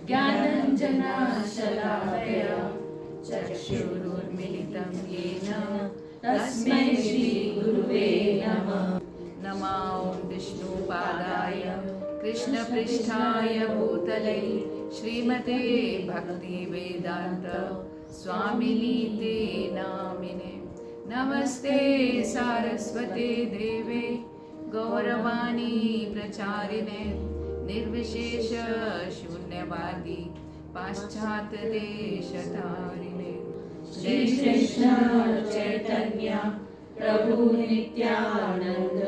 ज्ञानाञ्जनशलाकया चक्षुरुन्मिलितं येन तस्मै श्रीगुरुवे नमः। नमो विष्णुपादाय कृष्णपृष्ठाय भूतले श्रीमते भक्तिवेदान्त स्वामिनीते नामिने। नमस्ते सारस्वते देवे गौरवाणी प्रचारिणे निर्विशेष शून्यवादी पाश्चात्य देशतारिणे। श्री कृष्ण चैतन्य प्रभु नित्यानंद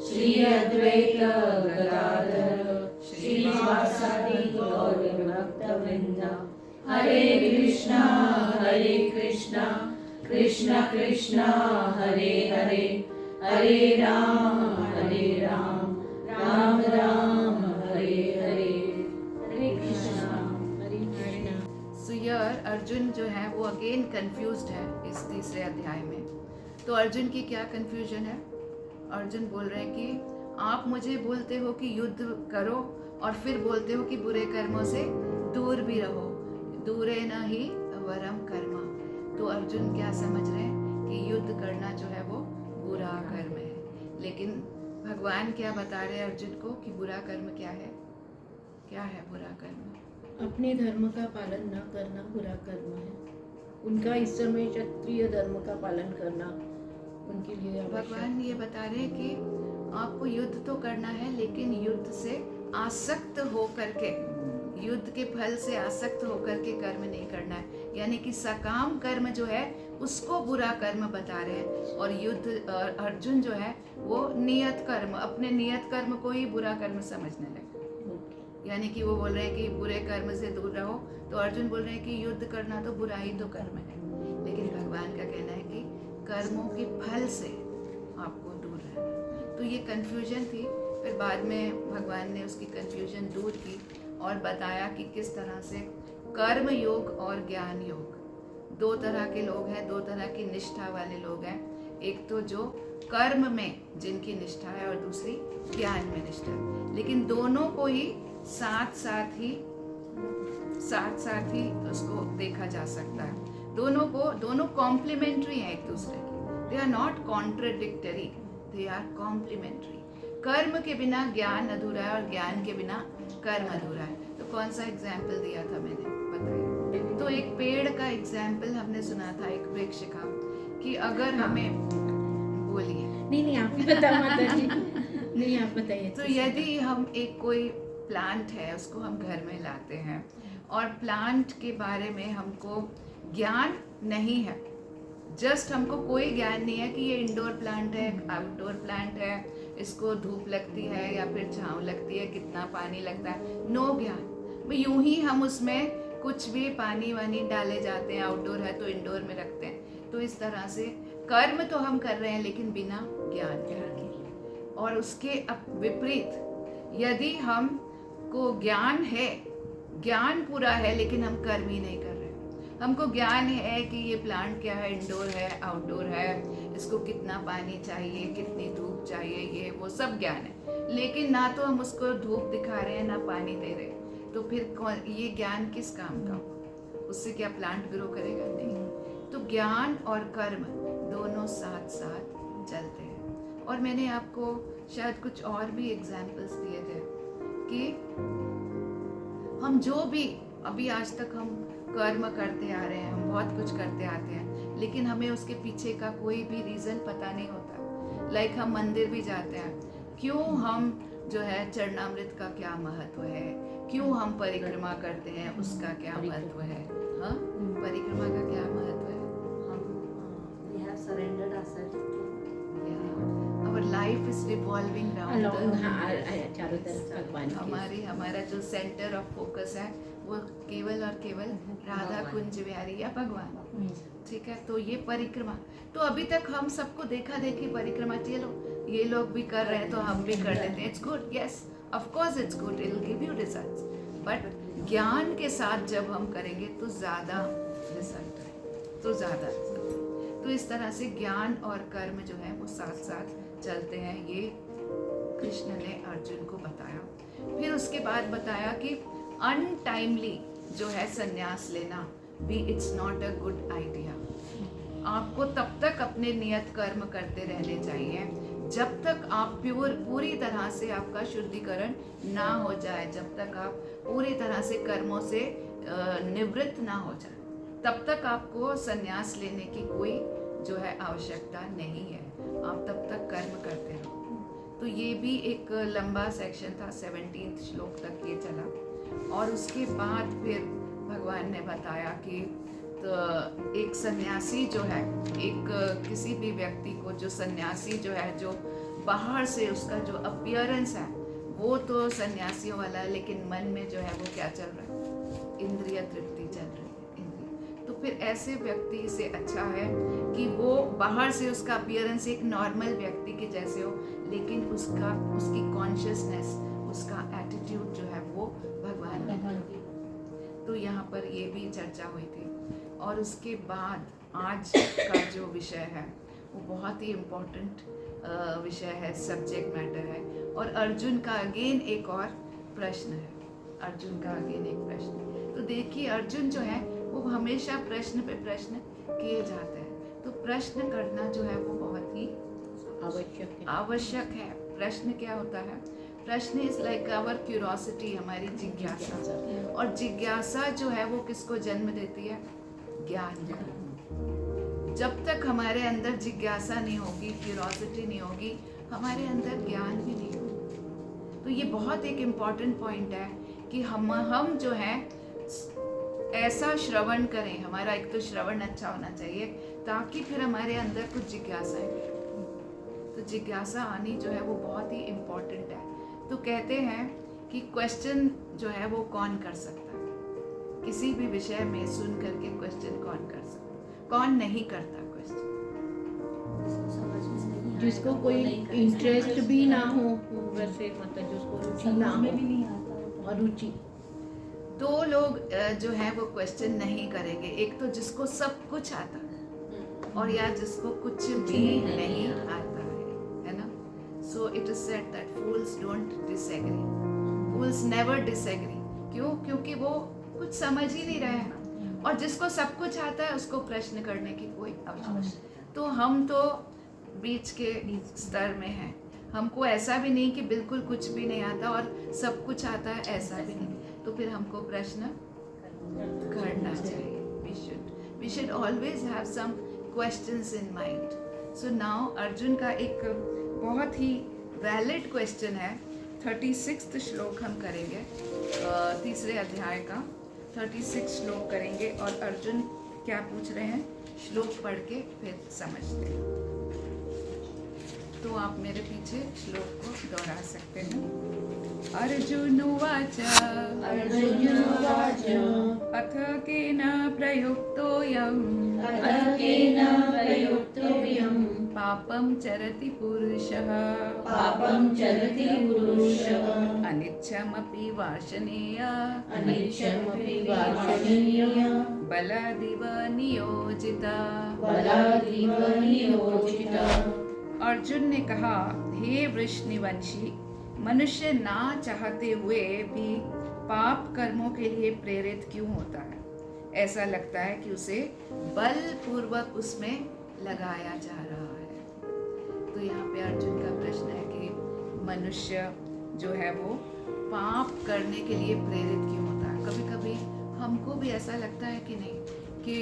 श्री अद्वैत गदाधर श्रीवासादि गौर भक्तवृंद। हरे कृष्णा कृष्ण कृष्ण हरे हरे, हरे राम राम राम हरे हरे। हरे कृष्णा हरे हरे। So here अर्जुन जो है वो अगेन कंफ्यूज्ड है इस तीसरे अध्याय में। तो अर्जुन की क्या कंफ्यूजन है? अर्जुन बोल रहे हैं कि आप मुझे बोलते हो कि युद्ध करो और फिर बोलते हो कि बुरे कर्मों से दूर भी रहो, दूरे न ही वरम कर्म। तो अर्जुन क्या समझ रहे हैं कि युद्ध करना जो है वो बुरा कर्म है, लेकिन भगवान क्या बता रहे हैं अर्जुन को कि बुरा कर्म क्या है? क्या है बुरा कर्म? अपने धर्म का पालन न करना बुरा कर्म है। उनका इस समय क्षत्रिय धर्म का पालन करना उनके लिए भगवान ये बता रहे हैं कि आपको युद्ध तो करना है, लेकिन युद्ध से आसक्त होकर के, युद्ध के फल से आसक्त होकर के कर्म नहीं करना है। यानी कि सकाम कर्म जो है उसको बुरा कर्म बता रहे हैं, और युद्ध अर्जुन जो है वो नियत कर्म, अपने नियत कर्म को ही बुरा कर्म समझने लगे। यानी कि वो बोल रहे हैं कि बुरे कर्म से दूर रहो, तो अर्जुन बोल रहे हैं कि युद्ध करना तो बुरा ही तो कर्म है, लेकिन भगवान का कहना है कि कर्मों के फल से आपको दूर रहना। तो ये कन्फ्यूजन थी। फिर बाद में भगवान ने उसकी कन्फ्यूजन दूर की और बताया कि किस तरह से कर्म योग और ज्ञान योग, दो तरह के लोग हैं, दो तरह की निष्ठा वाले लोग हैं। एक तो जो कर्म में जिनकी निष्ठा है और दूसरी ज्ञान में निष्ठा, लेकिन दोनों को ही साथ साथ ही उसको देखा जा सकता है। दोनों कॉम्प्लीमेंट्री हैं एक दूसरे की। They are not contradictory, they are complementary. कर्म के बिना ज्ञान अधूरा है और ज्ञान के बिना कर्म अधूरा है। तो कौन सा एग्जाम्पल दिया था मैंने, बताइए? तो एक पेड़ का एग्जाम्पल हमने सुना था, एक वृक्ष का, कि अगर हमें बोलिए। नहीं आप ही बताओ माता जी। नहीं आप बताइए। तो यदि हम एक कोई प्लांट है उसको हम घर में लाते हैं और प्लांट के बारे में हमको ज्ञान नहीं है, जस्ट हमको कोई ज्ञान नहीं है कि ये इंडोर प्लांट है, आउटडोर प्लांट है, इसको धूप लगती है या फिर छांव लगती है, कितना पानी लगता है, नो ज्ञान। यूं ही हम उसमें कुछ भी पानी वानी डाले जाते हैं, आउटडोर है तो इंडोर में रखते हैं। तो इस तरह से कर्म तो हम कर रहे हैं लेकिन बिना ज्ञान के। और उसके विपरीत यदि हम को ज्ञान है, ज्ञान पूरा है, लेकिन हम कर्म ही नहीं कर रहे। हमको ज्ञान है कि ये प्लांट क्या है, इंडोर है, आउटडोर है, इसको कितना पानी चाहिए, कितनी धूप चाहिए, ये वो सब ज्ञान है, लेकिन ना तो हम उसको धूप दिखा रहे हैं ना पानी दे रहे। तो फिर ये ज्ञान किस काम का? उससे क्या प्लांट ग्रो करेगा? नहीं। तो ज्ञान और कर्म दोनों साथ साथ चलते हैं। और मैंने आपको शायद कुछ और भी एग्जाम्पल्स दिए थे कि हम जो भी अभी आज तक हम कर्म करते आ रहे हैं, हम बहुत कुछ करते आते हैं, लेकिन हमें उसके पीछे का कोई भी रीज़न पता नहीं होता। लाइक हम मंदिर भी जाते हैं, क्यों हम जो है चरणामृत का क्या महत्व है, क्यों हम परिक्रमा करते हैं, उसका क्या महत्व है? हाँ, परिक्रमा का क्या महत्व है? We have surrendered ourselves to our life is revolving round चारों तरफ भगवान की। हमारा जो सेंटर ऑफ फोकस है वो केवल और केवल राधा कुंज बिहारी या भगवान। ठीक है, तो ये परिक्रमा, तो अभी तक हम सबको देखा देखी परिक्रमा, चलो ये लोग भी कर रहे हैं तो हम भी कर लेते हैं। It's good, yes of course it's good, it will give you results, but ज्ञान के साथ जब हम करेंगे तो ज़्यादा रिजल्ट है, तो ज़्यादा तो इस तरह से ज्ञान और कर्म जो है वो साथ साथ चलते हैं। ये बताया। फिर उसके बाद बताया कि अनटाइमली जो है संन्यास लेना भी it's not a good idea. आपको तब तक अपने नियत कर्म करते रहने चाहिए जब तक आप पूरी तरह से आपका शुद्धिकरण ना हो जाए, जब तक आप पूरी तरह से कर्मों से निवृत्त ना हो जाए, तब तक आपको संन्यास लेने की कोई जो है आवश्यकता नहीं है। आप तब तक कर्म करते रहो। तो ये भी एक लंबा सेक्शन था, 17 श्लोक तक ये चला। और उसके बाद फिर भगवान ने बताया कि तो एक सन्यासी जो है, एक किसी भी व्यक्ति को जो सन्यासी जो है, जो बाहर से उसका जो अपीयरेंस है वो तो सन्यासियों वाला है, लेकिन मन में जो है वो क्या चल रहा है, इंद्रिय तृप्ति चल रही है, इंद्रिय। तो फिर ऐसे व्यक्ति से अच्छा है कि वो बाहर से उसका अपीयरेंस एक नॉर्मल व्यक्ति के जैसे हो, लेकिन उसकी कॉन्शियसनेस, उसका एटीट्यूड जो है वो भगवान की। तो यहाँ पर ये भी चर्चा हुई थी। और उसके बाद आज का जो विषय है वो बहुत ही इम्पोर्टेंट विषय है, सब्जेक्ट मैटर है। और अर्जुन का अगेन एक और प्रश्न है, अर्जुन का अगेन एक प्रश्न। तो देखिए अर्जुन जो है वो हमेशा प्रश्न पे प्रश्न किए जाते हैं। तो प्रश्न करना जो है वो बहुत ही आवश्यक है। प्रश्न क्या होता है? प्रश्न इज लाइक आवर क्यूरोसिटी, हमारी जिज्ञासा। और जिज्ञासा जो है वो किसको जन्म देती है? ज्ञान। जब तक हमारे अंदर जिज्ञासा नहीं होगी, क्यूरोसिटी नहीं होगी, हमारे अंदर ज्ञान भी नहीं होगा। तो ये बहुत एक इम्पॉर्टेंट पॉइंट है कि हम जो है ऐसा श्रवण करें, हमारा एक तो श्रवण अच्छा होना चाहिए ताकि फिर हमारे अंदर कुछ जिज्ञासा है। तो जिज्ञासा आनी जो है वो बहुत ही इम्पॉर्टेंट है। तो कहते हैं कि क्वेश्चन जो है वो कौन कर सकता है? किसी भी विषय में सुन करके क्वेश्चन कौन कर सकता है? कौन नहीं करता क्वेश्चन? जिसको कोई इंटरेस्ट भी ना हो, वैसे मतलब जिसको रुचि ना हो, और रुचि, दो लोग जो है वो क्वेश्चन नहीं करेंगे। एक तो जिसको सब कुछ आता है, और या जिसको कुछ भी नहीं आता है ना। So it is said that fools don't disagree, fools never disagree. क्यों? क्योंकि वो कुछ समझ ही नहीं रहे हैं। और जिसको सब कुछ आता है उसको प्रश्न करने की कोई आवश्यकता। तो हम तो बीच के स्तर में हैं। हमको ऐसा भी नहीं कि बिल्कुल कुछ भी नहीं आता और सब कुछ आता है, ऐसा भी नहीं। तो फिर हमको प्रश्न करना चाहिए। we should always have some questions in mind. So now Arjun का एक बहुत ही वैलिड क्वेश्चन है। 36 श्लोक हम करेंगे, तीसरे अध्याय का 36 श्लोक करेंगे। और अर्जुन क्या पूछ रहे हैं, श्लोक पढ़ के फिर समझते हैं। तो आप मेरे पीछे श्लोक को दोहरा सकते हैं। अर्जुन उवाच अथ केन प्रयुक्तोऽयं पापं चरति पुरुषः अनिच्छमपि वार्षणेय बलादिव नियोजिता। अर्जुन ने कहा, हे वृषनिवंशी, मनुष्य ना चाहते हुए भी पाप कर्मों के लिए प्रेरित क्यों होता है? ऐसा लगता है कि उसे बलपूर्वक उसमें लगाया जा रहा है। तो यहाँ पे अर्जुन का प्रश्न है कि मनुष्य जो है वो पाप करने के लिए प्रेरित क्यों होता है? कभी कभी हमको भी ऐसा लगता है कि नहीं, कि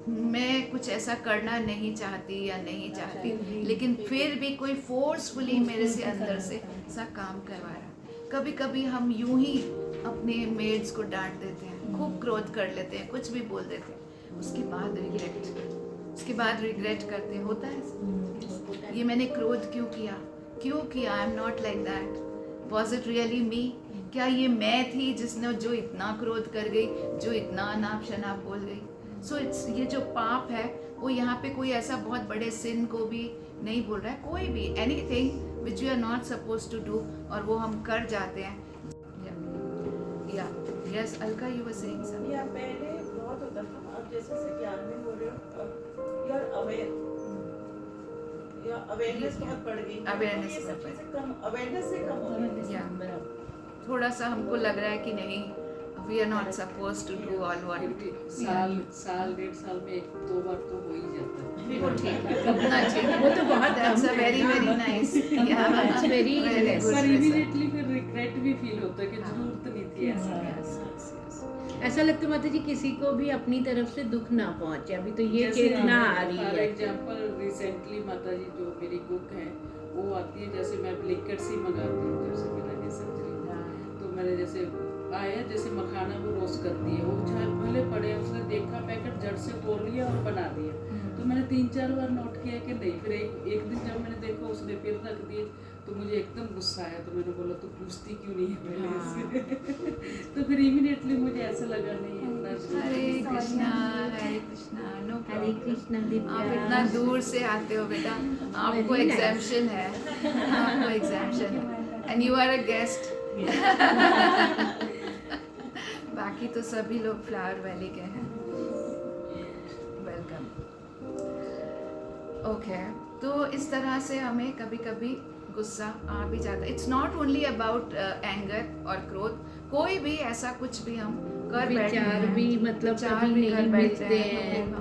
मैं कुछ ऐसा करना नहीं चाहती या नहीं चाहती, लेकिन फिर भी कोई फोर्सफुली मेरे से अंदर से ऐसा काम करवा रहा है। कभी कभी हम यूं ही अपने मेड्स को डांट देते हैं, खूब क्रोध कर लेते हैं, कुछ भी बोल देते हैं, उसके बाद रिग्रेट करते हैं। होता है ये मैंने क्रोध क्यों किया? I am not like that. Was it really me? क्या ये मैं थी जिसने जो इतना क्रोध कर गई, जो इतना अनाप शनाप बोल गई? सो इट्स ये जो पाप है वो यहाँ पे कोई ऐसा बहुत बड़े सिन को भी नहीं बोल रहा है। कोई भी anything which we are not suppose to do और वो हम कर जाते हैं। या yes Alka, you were saying something. या पहले बहुत होता था, अब जैसे से ज्ञान में बोल रहे हो, यू आर अवेयर, या अवेयरनेस बहुत बढ़ गई। अवेयरनेस ये सब चीजें कम, अवेयरनेस से कम हो गई। या थोड़ा सा हमको लग रहा है कि नहीं, we are not suppose to do all फिर व्हाट। भी साल 1.5 साल में 1-2 बार तो हो ही जाता है। वो ठीक है, उतना ठीक है, वो तो बहुत दैट्स अ कम है। Very very nice, It's very less. पर इमीडिएटली फिर रिग्रेट भी फील होता है कि जरूरत नहीं थी ऐसा। ऐसा लगता है माता जी किसी को भी अपनी तरफ से दुख ना पहुंचे। अभी तो ये चेतना आ रही फॉर है। एग्जांपल रिसेंटली माता जी जो मेरी कुक है वो आती है, जैसे मैं ब्लिंकेट से मंगाती हूँ, जैसे मेरा ये सर्जरी तो मैंने जैसे आया जैसे मखाना वो रोस्ट करती है, वो चाहे भले पड़े, उसने देखा पैकेट जड़ से खोल लिया और बना दिया। तो मैंने 3-4 बार नोट किया कि नहीं, फिर एक दिन जब मैंने देखा उसने फिर रख दिए तो मुझे एकदम गुस्सा आया। तो मैंने बोला तू पूछती क्यों नहीं है पहले से? तो फिर इमीडिएटली मुझे ऐसा लगा नहीं इतना जरूरी हरे नहीं। कृष्णा, हरे कृष्णा, नो हरे कृष्णा आप दिव्या। इतना दूर से आते हो बेटा, आपको Very nice. एग्जाम्पशन है, आपको एग्जाम्पशन है, and you are a guest. बाकी तो सभी लोग फ्लावर वैली के हैं। वेलकम। ओके, तो इस तरह से हमें कभी कभी गुस्सा आ भी जाता है। It's not only about anger और क्रोध, कोई भी ऐसा कुछ भी हम कर बैठते विचार हैं, भी मतलब विचार कभी भी कर नहीं बैठते मिलते हैं, हैं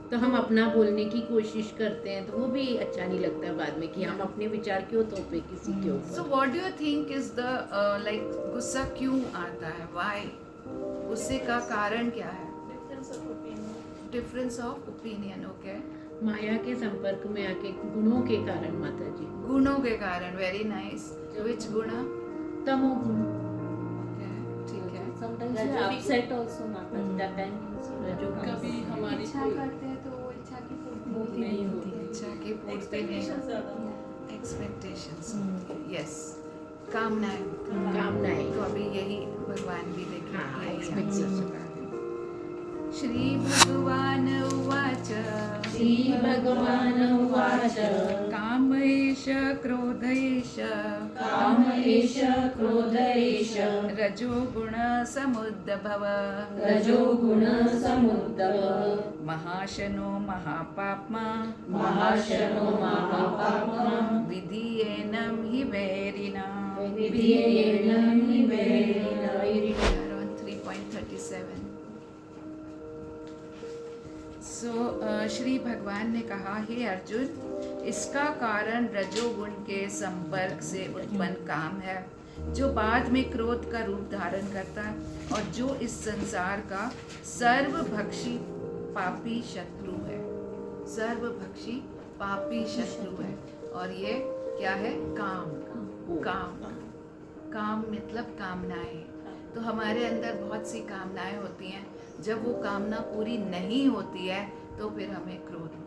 तो हम अपना बोलने की कोशिश करते हैं, तो वो भी अच्छा नहीं लगता है बाद में कि हम अपने विचार क्यों थोपे किसी के सो ऊपर। What do you think is the like गुस्सा क्यों आता है, व्हाई? गुस्से का कारण क्या है? Difference of opinion. Difference of opinion. Okay, Maya के संपर्क में आके गुणों के कारण माता जी, गुणों के कारण। Very nice. विच गुण? तमोगुण। ओके, ठीक है। Sometimes we are upset also, Mata ji. That time also रजोगुण। कभी हमारी इच्छा कोई करते हैं तो वो इच्छा की पूर्ति नहीं होती। इच्छा की पूर्ति नहीं, Expectations ज़्यादा। एक्सपेक्टेशंस। यस, कामनाएं। कामनाएं। तो अभी यही भगवान भी देखें। हाँ, यही expectation। आंसर। श्री भगवान उवाच, श्रीभगवानुवाच काम एष क्रोध एष काम एष क्रोध एष रजोगुण समुद्भव रजोगुणसमुद्भव महाशनो महापाप्मा महाशनो महापाप्मा विधीयेनं हि वैरिणा। विधीयेनं हि वैरिणा। Around 3.37। श्री भगवान ने कहा, हे अर्जुन, इसका कारण रजोगुण के संपर्क से उत्पन्न काम है, जो बाद में क्रोध का रूप धारण करता है और जो इस संसार का सर्वभक्षी पापी शत्रु है। सर्वभक्षी पापी शत्रु है। और ये क्या है? काम। काम, काम मतलब कामनाएं। तो हमारे अंदर बहुत सी कामनाएं होती हैं, जब वो कामना पूरी नहीं होती है तो फिर हमें क्रोध होता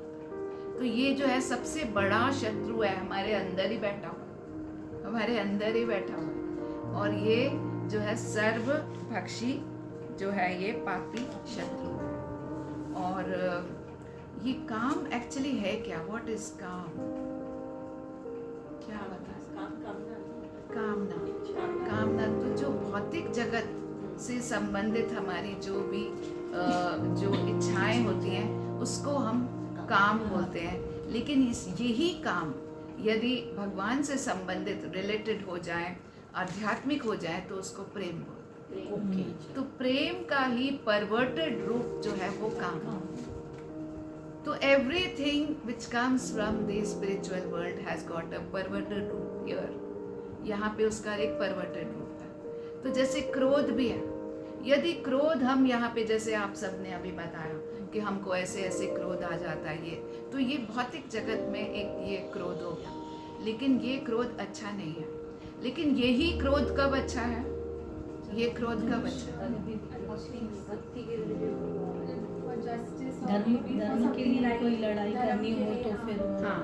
है। तो ये जो है सबसे बड़ा शत्रु है, हमारे अंदर ही बैठा हुआ है। और ये जो है सर्वभक्षी जो है ये पापी शत्रु है। और ये काम एक्चुअली है क्या? व्हाट इज काम? क्या बता? कामना तो जो भौतिक जगत से संबंधित हमारी जो भी जो इच्छाएं होती हैं उसको हम काम बोलते हैं। लेकिन यही काम यदि भगवान से संबंधित रिलेटेड हो जाए, आध्यात्मिक हो जाए, तो उसको प्रेम बोलते हैं। तो प्रेम का ही परवर्टेड रूप जो है वो काम। तो everything which comes from the spiritual world has got a perverted रूप हियर। यहाँ पे उसका एक परवर्टेड रूप है। तो जैसे क्रोध भी है, यदि क्रोध हम यहाँ पे जैसे आप सब ने अभी बताया कि हमको ऐसे ऐसे क्रोध आ जाता है, तो ये भौतिक जगत में एक ये क्रोध हो गया। लेकिन ये क्रोध अच्छा नहीं है। लेकिन यही क्रोध कब अच्छा है? ये क्रोध कब अच्छा है? धर्म के लिए कोई लड़ाई करनी हो तो फिर हाँ,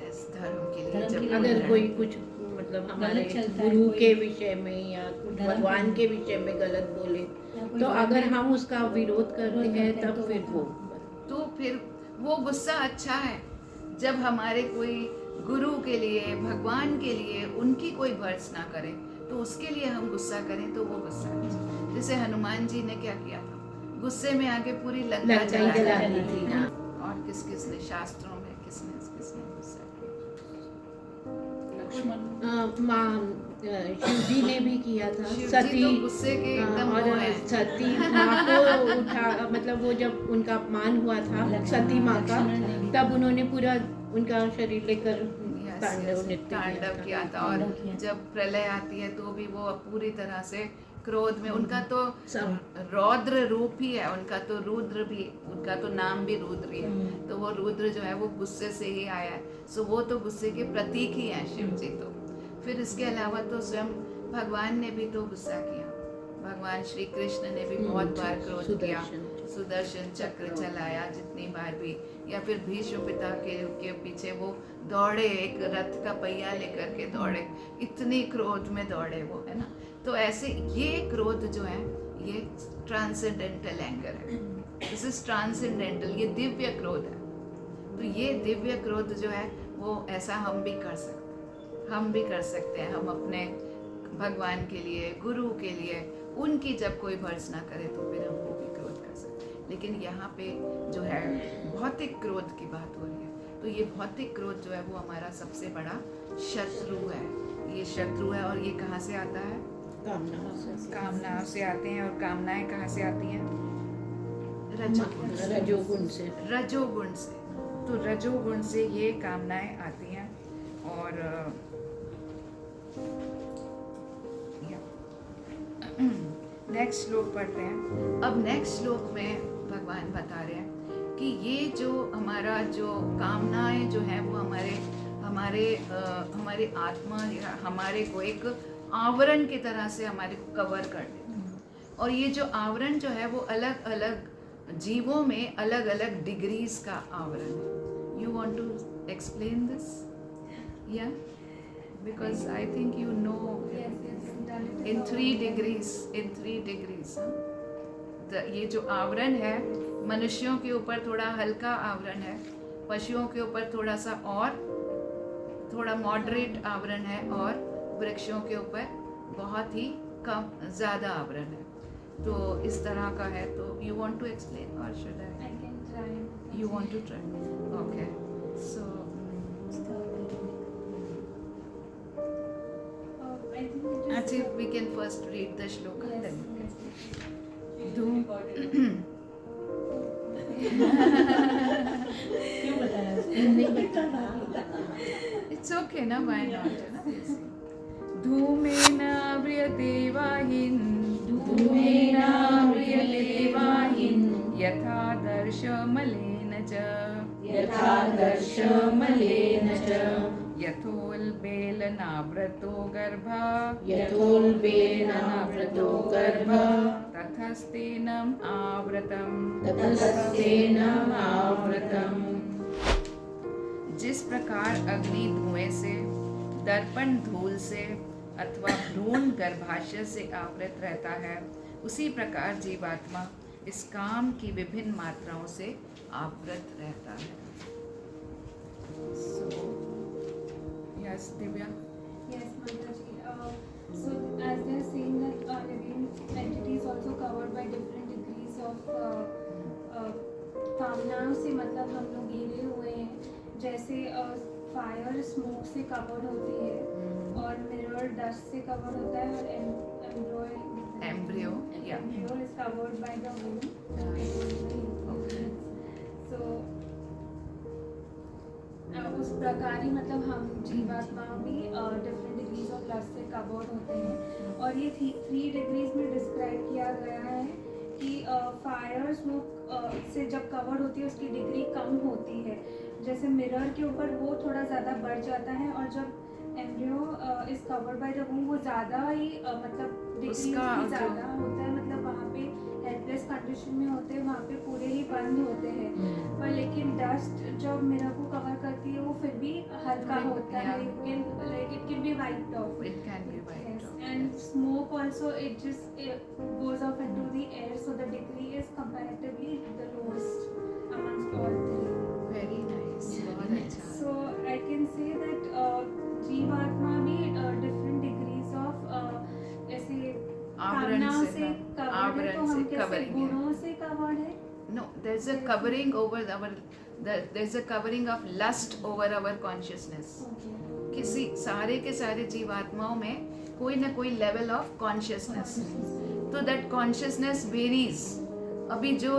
यस, धर्म के लिए धर्म जब के लिए अगर लड़ाई- कोई कुछ मतलब हमारे गलत चलता है गुरु कोई, के विषय में या कुछ धर्म भगवान के- के विषय में गलत बोले, या कोई तो अगर बात- हम उसका विरोध करते हैं तब तो फिर वो तो फिर वो गुस्सा अच्छा है। जब हमारे कोई गुरु के लिए, भगवान के लिए उनकी कोई भर्त्सना करे तो उसके लिए हम गुस्सा करें तो वो गुस्सा अच्छा। जैसे हनुमान जी ने क्या किया था? गुस्से में आके पूरी लंका लंका जला जला दी दी थी ना। और किस किस ने शास्त्रों में किसने किसने गुस्सा किया? लक्ष्मण माँ शिव जी ने भी किया था। शिव जी सती तो गुस्से के एकदम और वो हैं। सती माँ को उठा, मतलब वो जब उनका अपमान हुआ था सती माँ का, तब उन्होंने पूरा उनका शरीर लेकर तांडव नृत्य तांडव किया था। और जब प्रलय आती है तो भी वो पूरी तरह से क्रोध में, उनका तो सब रौद्र रूप ही है, उनका तो रुद्र भी, उनका तो नाम भी रुद्र ही है। तो वो रुद्र जो है वो गुस्से से ही आया है। सो वो तो गुस्से के प्रतीक ही हैं शिव जी। तो फिर इसके अलावा तो स्वयं भगवान ने भी तो गुस्सा किया। भगवान श्री कृष्ण ने भी बहुत बार क्रोध किया, सुदर्शन चक्र चलाया जितनी बार भी, या फिर भीष्म पिता के पीछे वो दौड़े, एक रथ का पहिया लेकर के दौड़े, इतनी क्रोध में दौड़े वो, है ना। तो ऐसे ये क्रोध जो है ये ट्रांसेंडेंटल एंगर है, दिस इज ट्रांसेंडेंटल, ये दिव्य क्रोध है। तो ये दिव्य क्रोध जो है वो ऐसा हम भी कर सकते हैं। हम अपने भगवान के लिए, गुरु के लिए, उनकी जब कोई भर्त्सना करे तो फिर हम वो भी क्रोध कर सकते हैं। लेकिन यहाँ पे जो है भौतिक क्रोध की बात हो रही है, तो ये भौतिक क्रोध जो है वो हमारा सबसे बड़ा शत्रु है। ये शत्रु है और ये कहाँ से आता है? कामनाओं से आते हैं। और कामनाएं कहाँ से आती हैं? रजोगुण से। रजोगुण से। तो रजोगुण से ये कामनाएं आती हैं। और नेक्स्ट श्लोक पढ़ते हैं। अब नेक्स्ट श्लोक में भगवान बता रहे हैं कि ये जो हमारा जो कामनाएं जो है वो हमारे आत्मा या हमारे को एक आवरण की तरह से हमारे को कवर कर देते हैं। और ये जो आवरण जो है वो अलग अलग जीवों में अलग अलग डिग्रीज का आवरण है। You want to explain this? या because I think you know in 3 degrees, ये जो आवरण है मनुष्यों के ऊपर थोड़ा हल्का आवरण है, पशुओं के ऊपर थोड़ा सा और थोड़ा मॉडरेट आवरण है, और वृक्षों के ऊपर बहुत ही कम ज़्यादा आवरण है। तो इस तरह का है। तो यू वांट टू एक्सप्लेन और should I can try. You want to try? Okay, so I think it is. actually we can first read the shloka Yes, then. yes. धूम क्यों बताया It's okay ना, why not, है ना? धूमेन व्रियते वाहिन्, धूमेन व्रियते वाहिन्, यथा दर्शमलेन च, यथा दर्शमलेन च, यथोल्बेलनावृतो गर्भः, यथोल्बेनावृतो गर्भः, ततस्तेनम् आवृतम्, ततस्तेनम् आवृतम्। जिस प्रकार अग्नि धुएं से, दर्पण धूल से अथवा भ्रूण गर्भाशय से आवृत रहता है, उसी प्रकार जीवात्मा इस काम की विभिन्न मात्राओं से आवृत रहता है। Yes, Divya. Yes, Mataji. So as they are saying that living entity is also covered by different degrees of कामनाओं से, मतलब हम लोग घिरे हुए हैं। जैसे फायर स्मोक से कवर्ड होती है, और मिरर डस्ट से कवर्ड होता है, और Embryo, yeah. embryo is covered by the womb. Okay. So उस प्रकार ही मतलब हम जीवात्मा भी डिफरेंट डिग्रीज ऑफ लस्ट से कवर्ड होते हैं। और ये 3 डिग्रीज में डिस्क्राइब किया गया है कि फायर स्मोक से जब कवर्ड होती है उसकी डिग्री कम होती है। जैसे मिरर के ऊपर वो थोड़ा ज़्यादा बढ़ जाता है, और जब embryo is covered by the वूम वो ज़्यादा ही मतलब डिग्री उसकी ज़्यादा होता है, मतलब वहाँ पे हेल्पलेस कंडीशन में होते हैं, वहाँ पे पूरे ही बंद होते हैं। पर लेकिन डस्ट जब मिरर को कवर करती है वो फिर भी हल्का होता है, it can be wiped off. It can be wiped off. And smoke also, it just goes off into the air, so the degree is comparatively the lowest amongst all 3. Very nice. बहुत अच्छा. So I can say that जीवात्मा भी different degrees of ऐसे कामनाओं से covered है, तो हम कैसे गुणों से covered है? No, there's a covering over there's a covering of lust over our consciousness. Okay. किसी सारे के सारे जीवात्माओं में कोई ना कोई लेवल ऑफ कॉन्शियसनेस, तो दैट कॉन्शियसनेस वेरीज। अभी जो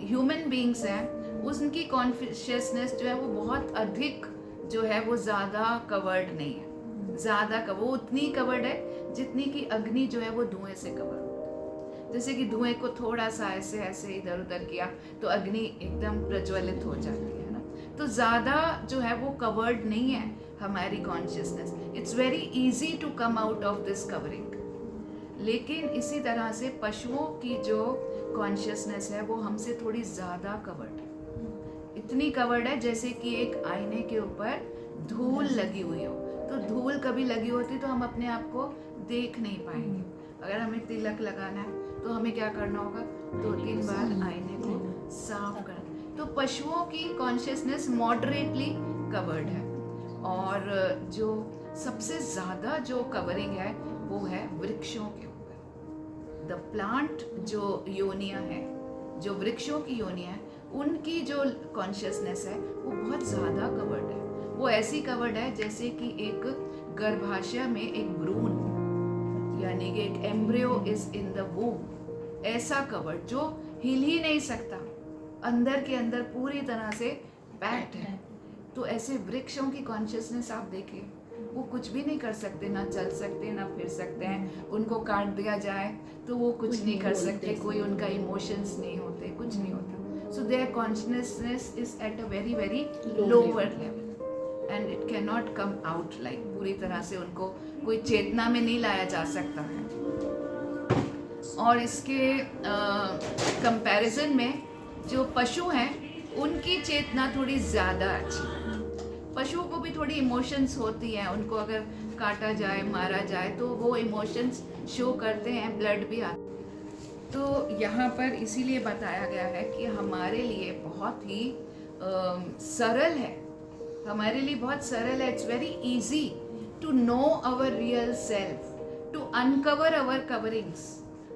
ह्यूमन बीइंग्स हैं उनकी कॉन्शियसनेस जो है वो बहुत अधिक जो है वो ज़्यादा कवर्ड नहीं है, ज़्यादा वो उतनी कवर्ड है जितनी कि अग्नि जो है वो धुएं से कवर्ड। जैसे कि धुएं को थोड़ा सा ऐसे ऐसे इधर उधर किया तो अग्नि एकदम प्रज्वलित हो जाती है ना, तो ज़्यादा जो है वो कवर्ड नहीं है हमारी consciousness. It's very easy to come out of this covering. लेकिन इसी तरह से पशुओं की जो कॉन्शियसनेस है वो हमसे थोड़ी ज़्यादा कवर्ड है। इतनी कवर्ड है जैसे कि एक आईने के ऊपर धूल लगी हुई हो, तो धूल कभी लगी होती तो हम अपने आप को देख नहीं पाएंगे। अगर हमें तिलक लगाना है तो हमें क्या करना होगा, 2-3 बार आईने को साफ करना। तो पशुओं की कॉन्शियसनेस मॉडरेटली कवर्ड है, और जो सबसे ज़्यादा जो कवरिंग है वो है वृक्षों के ऊपर। द प्लांट जो योनियाँ हैं, जो वृक्षों की योनियाँ हैं, उनकी जो कॉन्शियसनेस है वो बहुत ज़्यादा कवर्ड है। वो ऐसी कवर्ड है जैसे कि एक गर्भाशय में एक भ्रूण, यानी कि एक एम्ब्रियो इज इन द वूम, ऐसा कवर्ड जो हिल ही नहीं सकता, अंदर के अंदर पूरी तरह से पैक्ड है। तो ऐसे वृक्षों की कॉन्शियसनेस आप देखिए, वो कुछ भी नहीं कर सकते, ना चल सकते ना फिर सकते हैं। उनको काट दिया जाए तो वो कुछ नहीं कर सकते, कोई उनका इमोशंस नहीं होते, कुछ नहीं होता। So their consciousness is at a very very lower level and it can not come out, like पूरी तरह से उनको कोई चेतना में नहीं लाया जा सकता है। और इसके कंपैरिजन में जो पशु हैं उनकी चेतना थोड़ी ज़्यादा अच्छी है। पशुओं को भी थोड़ी इमोशंस होती हैं, उनको अगर काटा जाए मारा जाए तो वो इमोशंस शो करते हैं, ब्लड भी आता है। तो यहाँ पर इसीलिए बताया गया है कि हमारे लिए बहुत ही सरल है, हमारे लिए बहुत सरल है। It's very easy to know our real self, to uncover our coverings.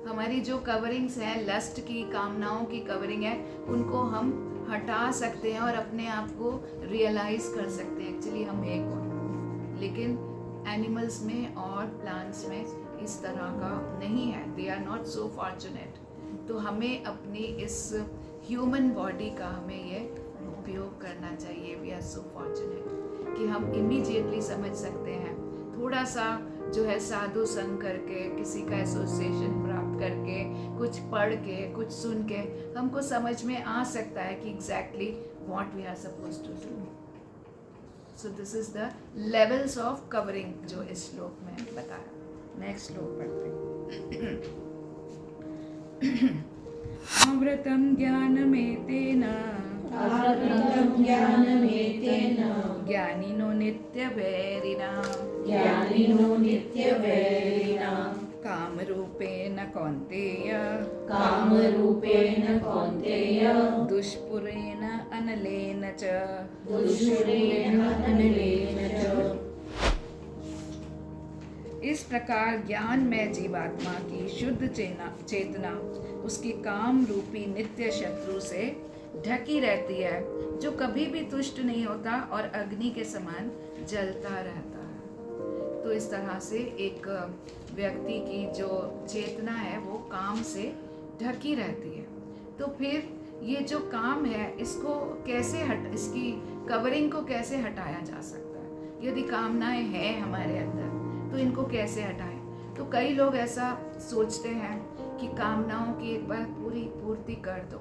हमारी जो कवरिंग्स हैं, लस्ट की, कामनाओं की कवरिंग है, उनको हम हटा सकते हैं और अपने आप को रियलाइज कर सकते हैं एक्चुअली हम है कौन। लेकिन एनिमल्स में और प्लांट्स में इस तरह का नहीं है, they are not so fortunate. तो हमें अपनी इस ह्यूमन बॉडी का हमें ये उपयोग करना चाहिए। वी आर सो फॉर्चुनेट कि हम इमीडिएटली समझ सकते हैं, थोड़ा सा जो है साधु संग करके, किसी का एसोसिएशन प्राप्त करके, कुछ पढ़ के, कुछ सुन के हमको समझ में आ सकता है कि exactly what we are supposed to do. So this is the levels of covering जो इस श्लोक में बताया। नेक्स्ट श्लोक पढ़ते हैं। अमृतम ज्ञानमेतेन ज्ञानिनो नित्यवैरिणा कामरूपेण कौन्तेय दुष्पुरेण अनलेन च इस प्रकार ज्ञान में जीवात्मा की शुद्ध चेतना उसकी काम रूपी नित्य शत्रु से ढकी रहती है, जो कभी भी तुष्ट नहीं होता और अग्नि के समान जलता रहता है। तो इस तरह से एक व्यक्ति की जो चेतना है वो काम से ढकी रहती है। तो फिर ये जो काम है इसको कैसे इसकी कवरिंग को कैसे हटाया जा सकता है? यदि कामनाएं हैं हमारे अंदर तो इनको कैसे हटाएं? तो कई लोग ऐसा सोचते हैं कि कामनाओं की एक बार पूर्ति कर दो,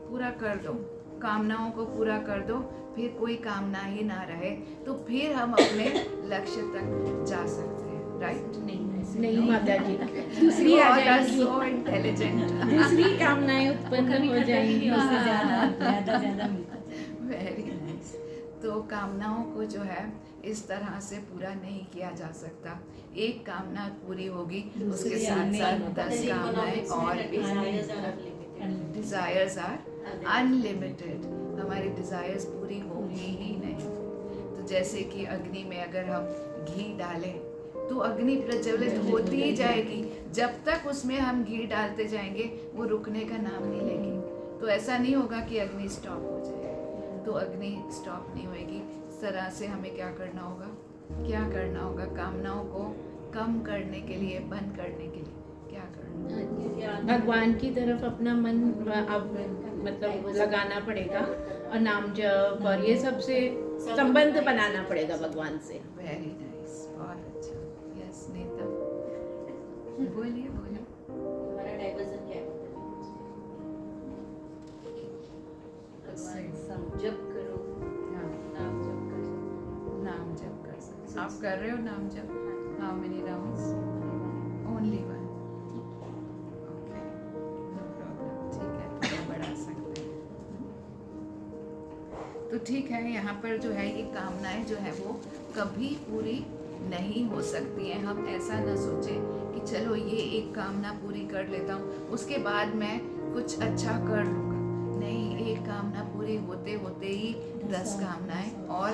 पूरा कर दो, कामनाओं को पूरा कर दो, फिर कोई कामना ही ना रहे, तो फिर हम अपने लक्ष्य तक जा सकते हैं। राइट? नहीं माता जी, दूसरी आ जाएगी, so intelligent. दूसरी कामनाएं उत्पन्न हो जाएंगी। Very nice. तो कामनाओं को जो है इस तरह से पूरा नहीं किया जा सकता। एक कामना पूरी होगी, उसके साथ साथ 10 कामनाएं और भी। डिजायर्स आर अनलिमिटेड, हमारी डिजायर्स पूरी होंगी ही नहीं। तो जैसे कि अग्नि में अगर हम घी डालें तो अग्नि प्रज्वलित होती ही जाएगी, जब तक उसमें हम घी डालते जाएंगे वो रुकने का नाम नहीं लेगी। तो ऐसा नहीं होगा कि अग्नि स्टॉप हो जाए, तो अग्नि स्टॉप नहीं होएगी। इस तरह से हमें क्या करना होगा, क्या करना होगा, कामनाओं को कम करने के लिए, बंद करने के लिए क्या करना? भगवान की तरफ अपना मन अब मतलब लगाना पड़ेगा, और नाम जप और ये सब से संबंध बनाना पड़ेगा भगवान से। वेरी नाइस, बहुत अच्छा। यस नीता, बोलिए बोलिए। हमारा डाइवर्जन क्या है? भगवान सम जप करो, हाँ, नाम जप करो। नाम जप कर सकते। आप कर रहे हो नाम जप? How many rounds? Only one. Okay, no problem, ठीक है, थोड़ा बढ़ा सकते हैं। तो ठीक है, यहाँ पर जो है ये कामनाएं जो है वो कभी पूरी नहीं हो सकती हैं। हम ऐसा ना सोचें कि चलो ये एक कामना पूरी कर लेता हूँ, उसके बाद मैं कुछ अच्छा कर लूँगा। नहीं, एक कामना पूरी होते होते ही 10 कामनाएं और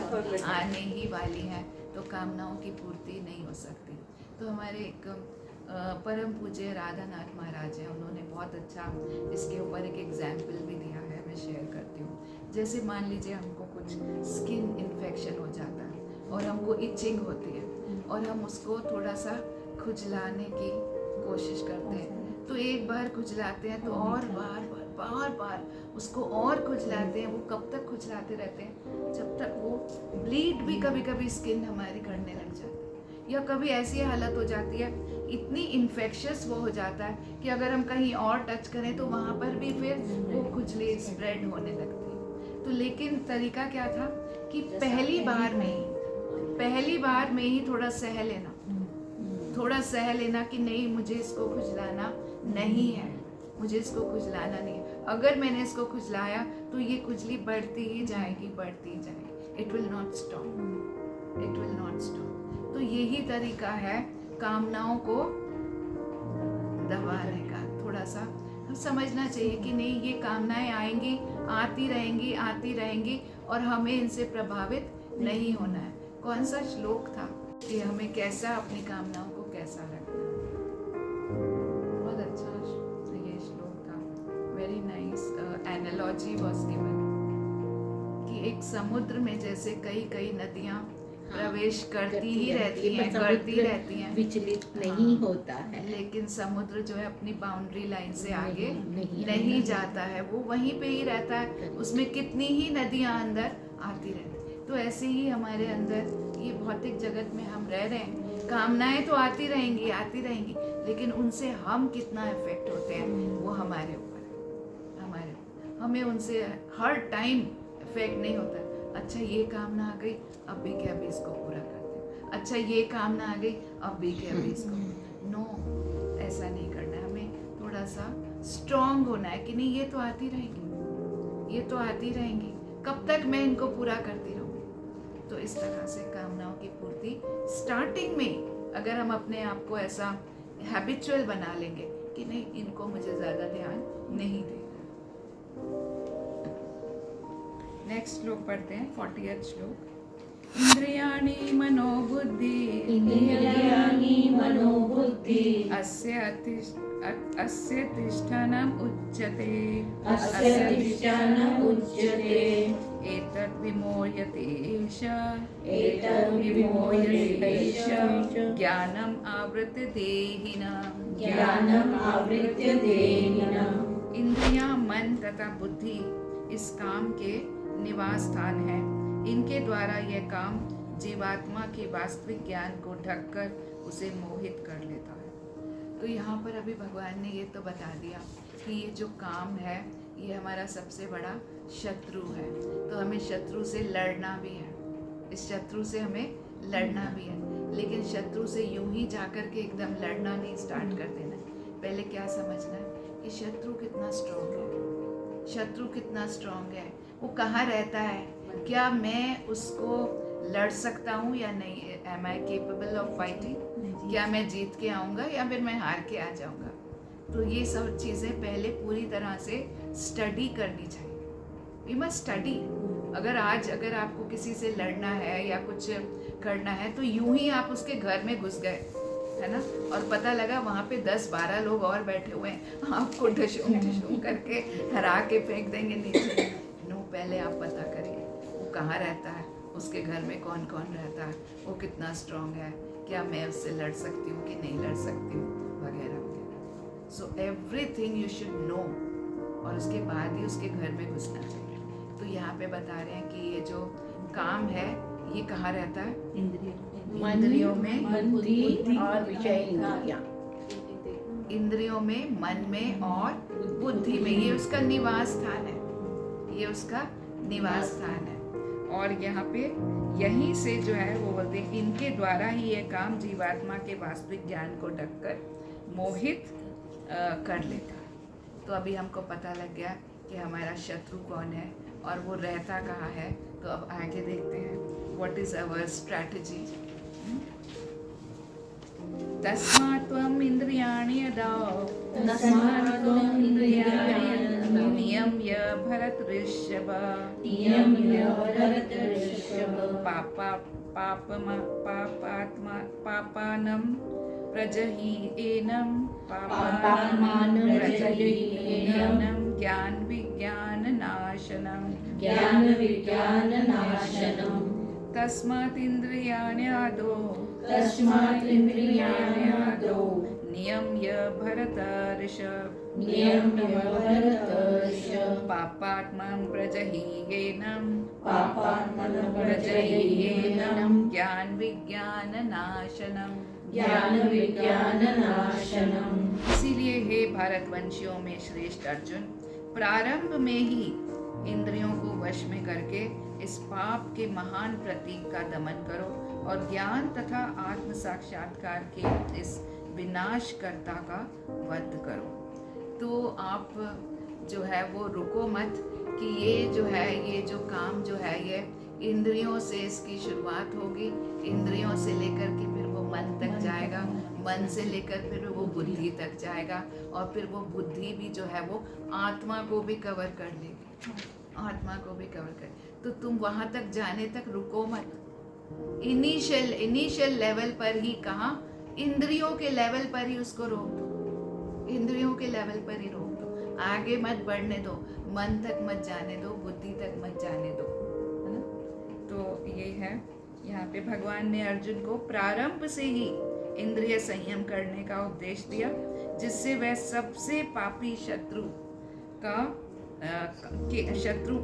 आने ही वाली हैं, तो कामनाओं की पूर्ति नहीं हो सकती। तो हमारे एक परम पूज्य राधानाथ महाराज हैं, उन्होंने बहुत अच्छा इसके ऊपर एक एग्जाम्पल भी दिया है, मैं शेयर करती हूँ। जैसे मान लीजिए हमको कुछ स्किन इन्फेक्शन हो जाता है और हमको इचिंग होती है, और हम उसको थोड़ा सा खुजलाने की कोशिश करते हैं। तो एक बार खुजलाते हैं तो और बार बार उसको और खुजलाते हैं। वो कब तक खुजलाते रहते हैं? जब तक वो ब्लीड भी कभी कभी स्किन हमारी करने लग जाती है, या कभी ऐसी हालत हो जाती है, इतनी इन्फेक्शस वो हो जाता है कि अगर हम कहीं और टच करें तो वहाँ पर भी फिर वो खुजली स्प्रेड होने लगती है। तो लेकिन तरीका क्या था कि पहली बार में ही थोड़ा सह लेना कि नहीं, मुझे इसको खुजलाना नहीं है, मुझे इसको खुजलाना नहीं है। अगर मैंने इसको खुजलाया तो ये खुजली बढ़ती ही जाएगी। It will not stop. तो यही तरीका है कामनाओं को दबाने का। थोड़ा सा हम समझना चाहिए कि नहीं, ये कामनाएं आएंगी, आती रहेंगी और हमें इनसे प्रभावित नहीं होना है। कौन सा श्लोक था कि हमें कैसा अपनी कामनाओं को कैसा रखना है? बहुत अच्छा ये श्लोक था। Very nice analogy was given कि एक समुद्र में जैसे कई नदियां प्रवेश करती ही रहती हैं, विचलित नहीं होता है, लेकिन समुद्र जो है अपनी बाउंड्री लाइन से आगे नहीं जाता है, वो वहीं पे ही रहता है। उसमें कितनी ही नदियां अंदर आती रहती। तो ऐसे ही हमारे अंदर ये भौतिक जगत में हम रह रहे हैं, कामनाएं तो आती रहेंगी, लेकिन उनसे हम कितना इफेक्ट होते हैं वो हमारे ऊपर है। हमें उनसे हर टाइम इफेक्ट नहीं होता। अच्छा ये कामना आ गई, अब भी क्या अभी इसको पूरा करते हैं। अच्छा ये कामना आ गई, अब भी क्या अभी इसको। नो, ऐसा नहीं करना है। हमें थोड़ा सा स्ट्रॉन्ग होना है कि नहीं, ये तो आती रहेंगी, कब तक मैं इनको पूरा करती रहूँगी। तो इस तरह से कामनाओं की पूर्ति स्टार्टिंग में अगर हम अपने आप को ऐसा हैबिचुअल बना लेंगे कि नहीं, इनको मुझे ज़्यादा ध्यान नहीं देना। नेक्स्ट श्लोक पढ़ते हैं, 40वां श्लोक। इंद्रियाणि मनोबुद्धि अस्य तिष्ठानम् उच्यते एतद् विमोह्यते एष ज्ञानम् आवृत्य देहिनाम्। इंद्रियां, मन तथा बुद्धि इस काम के निवास स्थान है। इनके द्वारा यह काम जीवात्मा के वास्तविक ज्ञान को ढककर उसे मोहित कर लेता है। तो यहाँ पर अभी भगवान ने ये तो बता दिया कि ये जो काम है ये हमारा सबसे बड़ा शत्रु है। तो हमें शत्रु से लड़ना भी है, इस शत्रु से हमें लड़ना भी है। लेकिन शत्रु से यूं ही जाकर के एकदम लड़ना नहीं स्टार्ट कर देना। पहले क्या समझना है कि शत्रु कितना स्ट्रॉन्ग है, वो कहाँ रहता है, क्या मैं उसको लड़ सकता हूँ या नहीं। Am I capable of fighting, क्या मैं जीत के आऊँगा या फिर मैं हार के आ जाऊँगा। तो ये सब चीज़ें पहले पूरी तरह से स्टडी करनी चाहिए। We must study. अगर आपको किसी से लड़ना है या कुछ करना है तो यूं ही आप उसके घर में घुस गए, है ना, और पता लगा वहाँ पे 10-12 लोग और बैठे हुए हैं, आपको ढशूम करके हरा के फेंक देंगे नीचे। नो, पहले आप पता करिए वो कहाँ रहता है, उसके घर में कौन कौन रहता है, वो कितना स्ट्रांग है, क्या मैं उससे लड़ सकती हूँ कि नहीं लड़ सकती हूँ, वगैरह वगैरह। So everything you should know, और उसके बाद ही उसके घर में घुसना चाहिए। तो यहाँ पे बता रहे हैं कि ये जो काम है ये कहाँ रहता है? इंद्रियों में, बुद्धि और विषय इंद्रियां। इंद्रियों में, मन में और बुद्धि में। ये उसका निवास स्थान है, ये उसका निवास स्थान है। और यहाँ पे यहीं से जो है वो बोलते हैं इनके द्वारा ही ये काम जीवात्मा के वास्तविक ज्ञान को ढककर मोहित कर लेता। तो अभी हमको पता लग गया कि हमारा शत्रु कौन है और वो रहता कहाँ है। तो अब आगे देखते हैं व्हाट इज अवर स्ट्रैटेजी। तस्मात् त्वम् इंद्रियाणि यदा नियम्य भरतऋषभ पापानं प्रजहीयेनं ज्ञान विज्ञान नाशनम् तस्मात् इंद्रियाणि आदौ नियम्य भरतऋषभ पापात्मं प्रजहीयेनं ज्ञान विज्ञान नाशनम्। इसीलिए हे भारतवंशियों में श्रेष्ठ अर्जुन, प्रारंभ में ही इंद्रियों को वश में करके इस पाप के महान प्रतीक का दमन करो और ज्ञान तथा आत्म साक्षात्कार के इस विनाशकर्ता का वध करो। तो आप जो है वो रुको मत कि ये जो है, ये जो काम जो है ये इंद्रियों से इसकी शुरुआत होगी, इंद्रियों से लेकर के फिर वो मन तक जाएगा, मन से लेकर फिर वो बुद्धि तक जाएगा, और फिर वो बुद्धि भी जो है वो आत्मा को भी कवर कर लेगी, आत्मा को भी कवर कर। तो तुम वहाँ तक जाने तक रुको मत। इनिशियल लेवल पर ही कहाँ, इंद्रियों के लेवल पर ही उसको रोक दो, इंद्रियों के लेवल पर ही रोक दो, आगे मत बढ़ने दो, मन तक मत जाने दो, बुद्धि तक मत जाने दो, है ना। तो ये है यहाँ पे भगवान ने अर्जुन को प्रारंभ से ही इंद्रिय संयम करने का उपदेश दिया, जिससे वह सबसे पापी शत्रु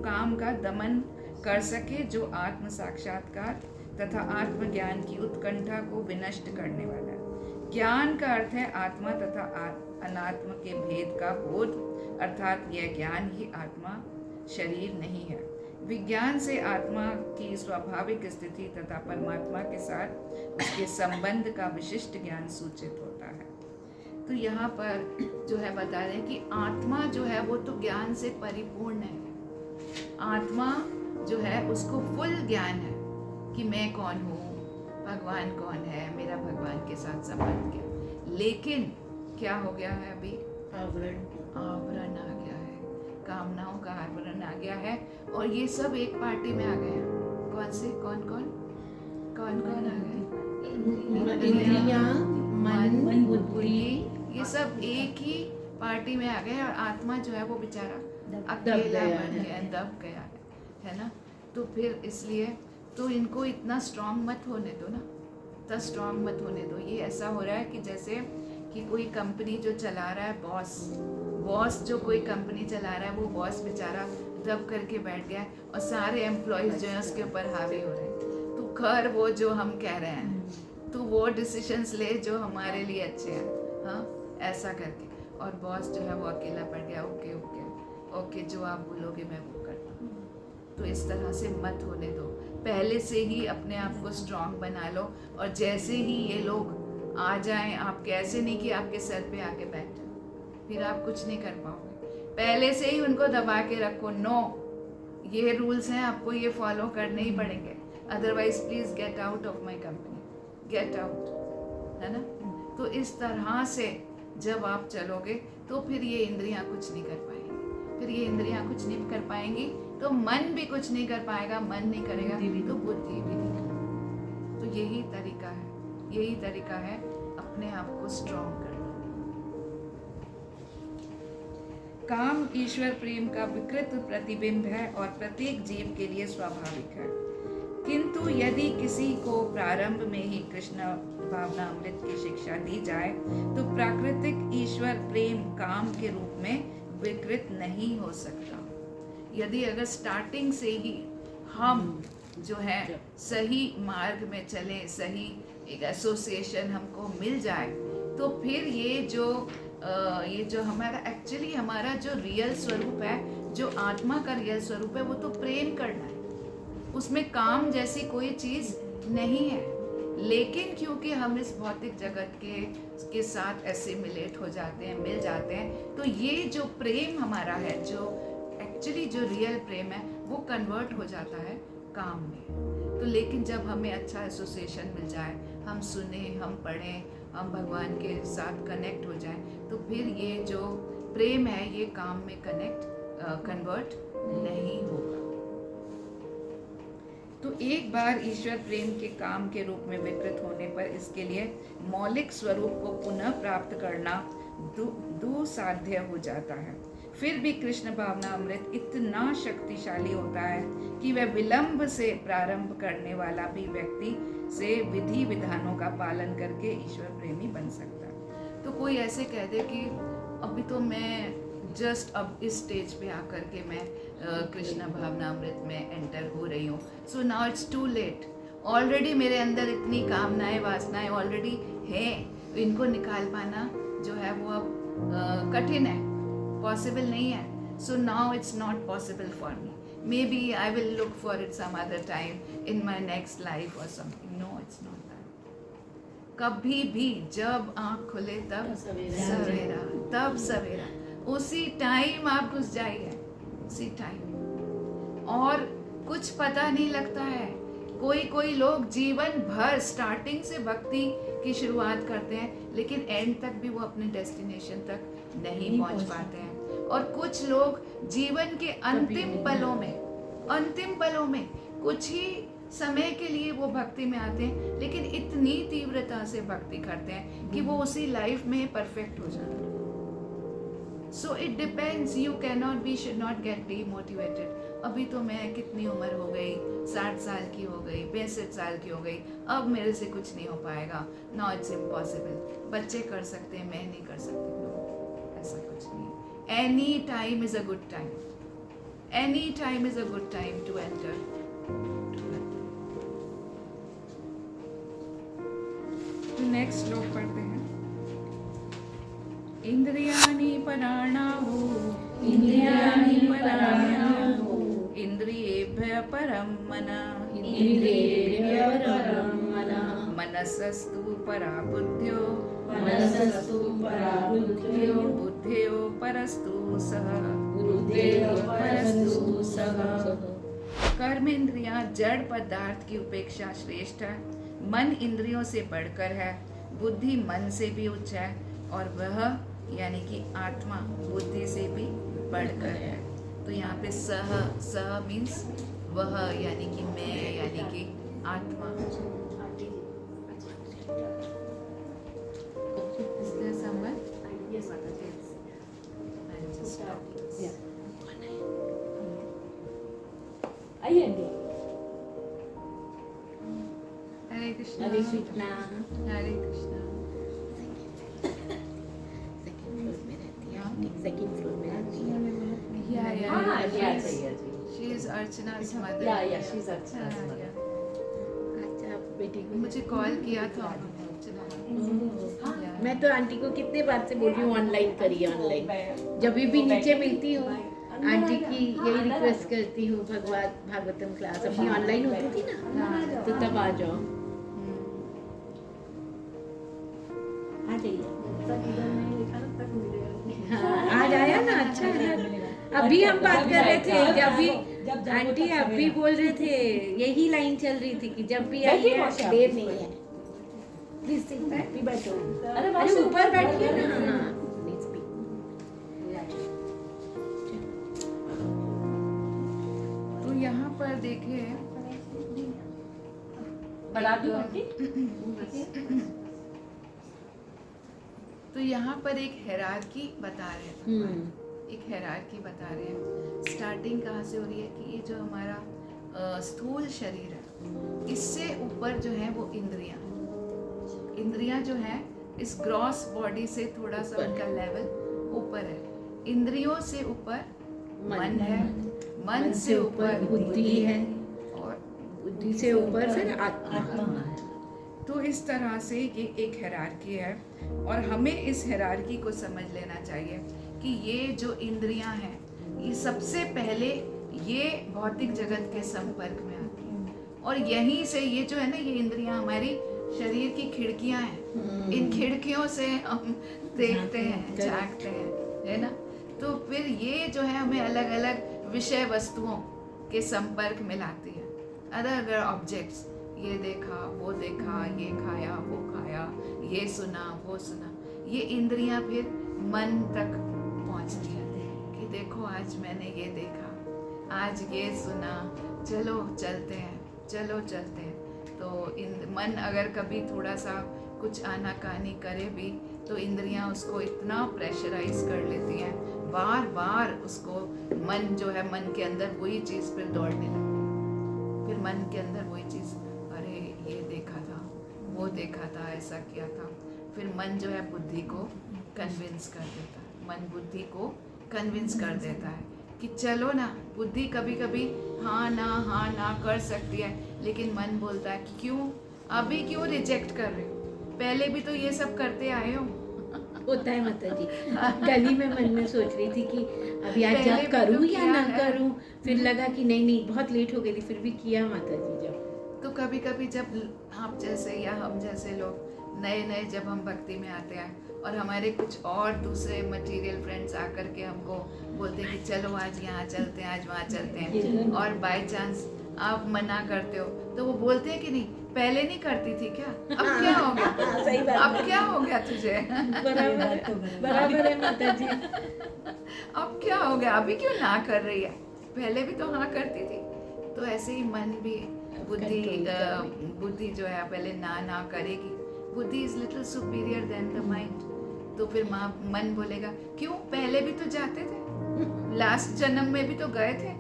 काम का दमन कर सके, जो आत्म साक्षात्कार तथा आत्मज्ञान की उत्कंठा को विनष्ट करने वाला है। ज्ञान का अर्थ है आत्मा तथा अनात्म के भेद का बोध, अर्थात यह ज्ञान ही आत्मा शरीर नहीं है। विज्ञान से आत्मा की स्वाभाविक स्थिति तथा परमात्मा के साथ उसके संबंध का विशिष्ट ज्ञान सूचित होता है। तो यहाँ पर जो है बता रहे हैं कि आत्मा जो है वो तो ज्ञान से परिपूर्ण है। आत्मा जो है उसको फुल ज्ञान है कि मैं कौन हूँ, भगवान कौन है, मेरा भगवान के साथ संबंध क्या। लेकिन क्या हो गया है अभी? आवरण आ गया है, कामनाओं का आवरण आ गया है, और ये सब एक पार्टी में आ गए हैं। कौन से? कौन आ गए? इंद्रियां, मन, बुद्धि, ये सब एक ही पार्टी में आ गए, और आत्मा जो है वो बेचारा अकेला बन गया, दब गया है ना। तो फिर इसलिए तो इनको इतना स्ट्रांग मत होने दो ना, तो स्ट्रांग मत होने दो। ये ऐसा हो रहा है कि जैसे कि कोई कंपनी जो चला रहा है, बॉस जो कोई कंपनी चला रहा है, वो बॉस बेचारा दब करके बैठ गया है, और सारे एम्प्लॉयज़ जो है उसके ऊपर हावी हो रहे हैं। तो खैर वो जो हम कह रहे हैं, तो वो डिसीजंस ले जो हमारे लिए अच्छे हैं, हाँ, ऐसा करके। और बॉस जो है वो अकेला पड़ गया, ओके जो आप बोलोगे मैं वो करता हूँ। तो इस तरह से मत होने दो, पहले से ही अपने आप को स्ट्रांग बना लो, और जैसे ही ये लोग आ जाएं, आप कैसे नहीं कि आपके सर पे आके बैठ जाए, फिर आप कुछ नहीं कर पाओगे। पहले से ही उनको दबा के रखो, नो ये रूल्स हैं, आपको ये फॉलो करने ही पड़ेंगे, otherwise please get out of my company, get out, है ना। तो इस तरह से जब आप चलोगे तो फिर ये इंद्रियां कुछ नहीं कर पाएंगी, तो मन भी कुछ नहीं कर पाएगा, मन नहीं करेगा तो बुद्धि भी नहीं करेगी। तो यही तरीका है अपने आप को स्ट्रॉन्ग करना। काम ईश्वर प्रेम का विकृत प्रतिबिंब है और प्रत्येक जीव के लिए स्वाभाविक है। किंतु यदि किसी को प्रारंभ में ही कृष्ण भावनामृत की शिक्षा दी जाए तो प्राकृतिक ईश्वर प्रेम काम के रूप में विकृत नहीं हो सकता। यदि अगर स्टार्टिंग से ही हम जो है सही मार्ग में चले, सही एक एसोसिएशन हमको मिल जाए, तो फिर ये जो हमारा एक्चुअली हमारा जो रियल स्वरूप है, जो आत्मा का रियल स्वरूप है, वो तो प्रेम करना है। उसमें काम जैसी कोई चीज़ नहीं है। लेकिन क्योंकि हम इस भौतिक जगत के साथ एसिमिलेट हो जाते हैं, मिल जाते हैं, तो ये जो प्रेम हमारा है, जो एक्चुअली जो रियल प्रेम है, वो कन्वर्ट हो जाता है काम में। तो लेकिन जब हमें अच्छा एसोसिएशन मिल जाए, हम सुने, हम पढ़ें, हम भगवान के साथ कनेक्ट हो जाएं, तो फिर ये जो प्रेम है ये काम में कन्वर्ट नहीं होगा। तो एक बार ईश्वर प्रेम के काम के रूप में विकृत होने पर इसके लिए मौलिक स्वरूप को पुनः प्राप्त करना दुसाध्य हो जाता है। फिर भी कृष्ण भावनामृत इतना शक्तिशाली होता है कि वह विलंब से प्रारंभ करने वाला भी व्यक्ति से विधि विधानों का पालन करके ईश्वर प्रेमी बन सकता है। तो कोई ऐसे कह दे कि अभी तो मैं जस्ट अब इस स्टेज पे आकर के मैं कृष्ण भावनामृत में एंटर हो रही हूँ, so now it's too late, already मेरे अंदर इतनी कामनाएं वासनाएं ऑलरेडी हैं, इनको निकाल पाना जो है वो अब कठिन है, पॉसिबल नहीं है। So now it's not possible for me, maybe I will look for it some other time in my next life or something. No, it's not that. कभी भी जब आँख खुले तब सवेरा, तब सवेरा, उसी टाइम आप घुस जाइए, उसी टाइम, और कुछ पता नहीं लगता है। कोई लोग जीवन भर स्टार्टिंग से भक्ति की शुरुआत करते हैं, लेकिन एंड तक भी वो अपने डेस्टिनेशन तक नहीं पहुंच पाते हैं। और कुछ लोग जीवन के अंतिम पलों में कुछ ही समय के लिए वो भक्ति में आते हैं, लेकिन इतनी तीव्रता से भक्ति करते हैं कि वो उसी लाइफ में परफेक्ट हो जाते हैं। So it depends, you cannot be, should not gate demotivated. अभी तो मैं कितनी उम्र हो गई, 60 साल की हो गई, 65 साल की हो गई, अब मेरे से कुछ नहीं हो पाएगा, नो इट्स इम्पॉसिबल। बच्चे कर सकते हैं, मैं नहीं कर सकती। नो, ऐसा कुछ नहीं। Any time is a good time, any time is a good time to enter. Next श्लोक पढ़ते हैं। इंद्रियाणि पराणाहु, इंद्रियाणि पराणाहु, इंद्रियेभ्यः परं मनः, इंद्रियेभ्यः परं मनः, मनसस्तु परा बुद्ध्यो, मनसस्तु परा बुद्ध्यो, बुद्धयो परस्तु सः, बुद्धयो परस्तु सः। कर्म इंद्रियां जड़ पदार्थ की उपेक्षा श्रेष्ठ है, मन इंद्रियों से बढ़कर है, बुद्धि मन से भी उच्च है, और वह यानी कि आत्मा बुद्धि से भी बढ़कर है। तो यहाँ पे सह मीन्स वह, यानी कि मैं, यानी कि आत्मा। Is there someone? Yes, Mataji. I'll just stop. आइए आंटी। हरे कृष्णा, हरे कृष्णा। हरे कृष्णा। सेकंड फ्लोर में रहती है। She is Archana's mother. Yeah, she's Archana's हाँ, mother. yeah. अच्छा, बेटी को मुझे कॉल किया था उन्होंने, अर्चना ने। Yeah. मैं तो आंटी को कितने बार से बोल रही हूँ ऑनलाइन करिए, ऑनलाइन। जब भी नीचे मिलती हूँ आंटी की यही रिक्वेस्ट करती हूँ, भागवतम क्लास अपनी ऑनलाइन होती थी ना, तो तब आ जाओ। आ जाइए। हाँ, आज आया ना, अच्छा है। अभी हम बात कर रहे थे, जब भी आंटी अभी बोल रहे थे, यही लाइन चल रही थी कि जब भी आइए, देर नहीं है। प्लीज सिट बैक, भी बैठो। अरे ऊपर बैठिए ना। हाँ, प्लीज भी। तो यहाँ पर देखिए, बढ़ा दूं आंटी? तो यहाँ पर एक हेरार्की बता रहे हैं, एक हेरार्की बता रहे हैं। स्टार्टिंग कहाँ से हो रही है कि ये जो हमारा स्थूल शरीर है, इससे ऊपर जो है वो इंद्रियां जो है इस ग्रॉस बॉडी से थोड़ा सा उनका लेवल ऊपर है। इंद्रियों से ऊपर मन है, मन से ऊपर बुद्धि है, और बुद्धि से ऊपर फिर आत्मा। तो इस तरह से ये एक हायरार्की है और हमें इस हायरार्की को समझ लेना चाहिए कि ये जो इंद्रियां हैं ये सबसे पहले ये भौतिक जगत के संपर्क में आती हैं और यहीं से ये जो है ना ये इंद्रियां हमारी शरीर की खिड़कियां हैं। इन खिड़कियों से हम देखते हैं, झांकते हैं, है ना। तो फिर ये जो है हमें अलग अलग विषय वस्तुओं के संपर्क में लाती है। अलग अलग ऑब्जेक्ट्स, ये देखा, वो देखा, ये खाया, वो खाया, ये सुना, वो सुना, ये इंद्रियां फिर मन तक पहुंचती है कि देखो आज मैंने ये देखा, आज ये सुना, चलो चलते हैं, चलो चलते हैं। तो मन अगर कभी थोड़ा सा कुछ आनाकानी करे भी तो इंद्रियां उसको इतना प्रेशराइज कर लेती हैं, बार बार उसको मन जो है मन के अंदर वही चीज़ फिर दौड़ने लगती है। फिर मन के अंदर वही चीज़, अरे ये देखा था, वो देखा था, ऐसा किया था। फिर मन जो है बुद्धि को कन्विंस कर देता है, मन बुद्धि को कन्विंस कर देता है कि चलो ना। बुद्धि कभी कभी हाँ ना कर सकती है, लेकिन मन बोलता है कि क्यों, अभी क्यों रिजेक्ट कर रहे हो, पहले भी तो ये सब करते आए हो। होता है माता जी। गली में मन में सोच रही थी कि अभी आज पहले जब भी करूँ तो या किया ना है। करूँ, फिर लगा कि नहीं बहुत लेट हो गई थी, फिर भी किया माता जी। जब तो कभी कभी जब आप जैसे या हम जैसे लोग नए जब हम भक्ति में आते हैं और हमारे कुछ और दूसरे मटेरियल फ्रेंड्स आकर के हमको बोलते हैं कि चलो आज यहाँ चलते हैं, आज वहाँ चलते हैं, और बाय चांस आप मना करते हो तो वो बोलते हैं कि नहीं पहले नहीं करती थी क्या, अब क्या हो गया, सही बात अब क्या हो गया तुझे, बराबर है माता जी। अब क्या हो गया, अभी क्यों ना कर रही है, पहले भी तो हाँ करती थी। तो ऐसे ही मन भी बुद्धि जो है पहले ना करेगी। बुद्धि is little superior than the mind. तो फिर मन बोलेगा क्यों, पहले भी तो जाते थे, लास्ट जन्म में भी तो गए थे,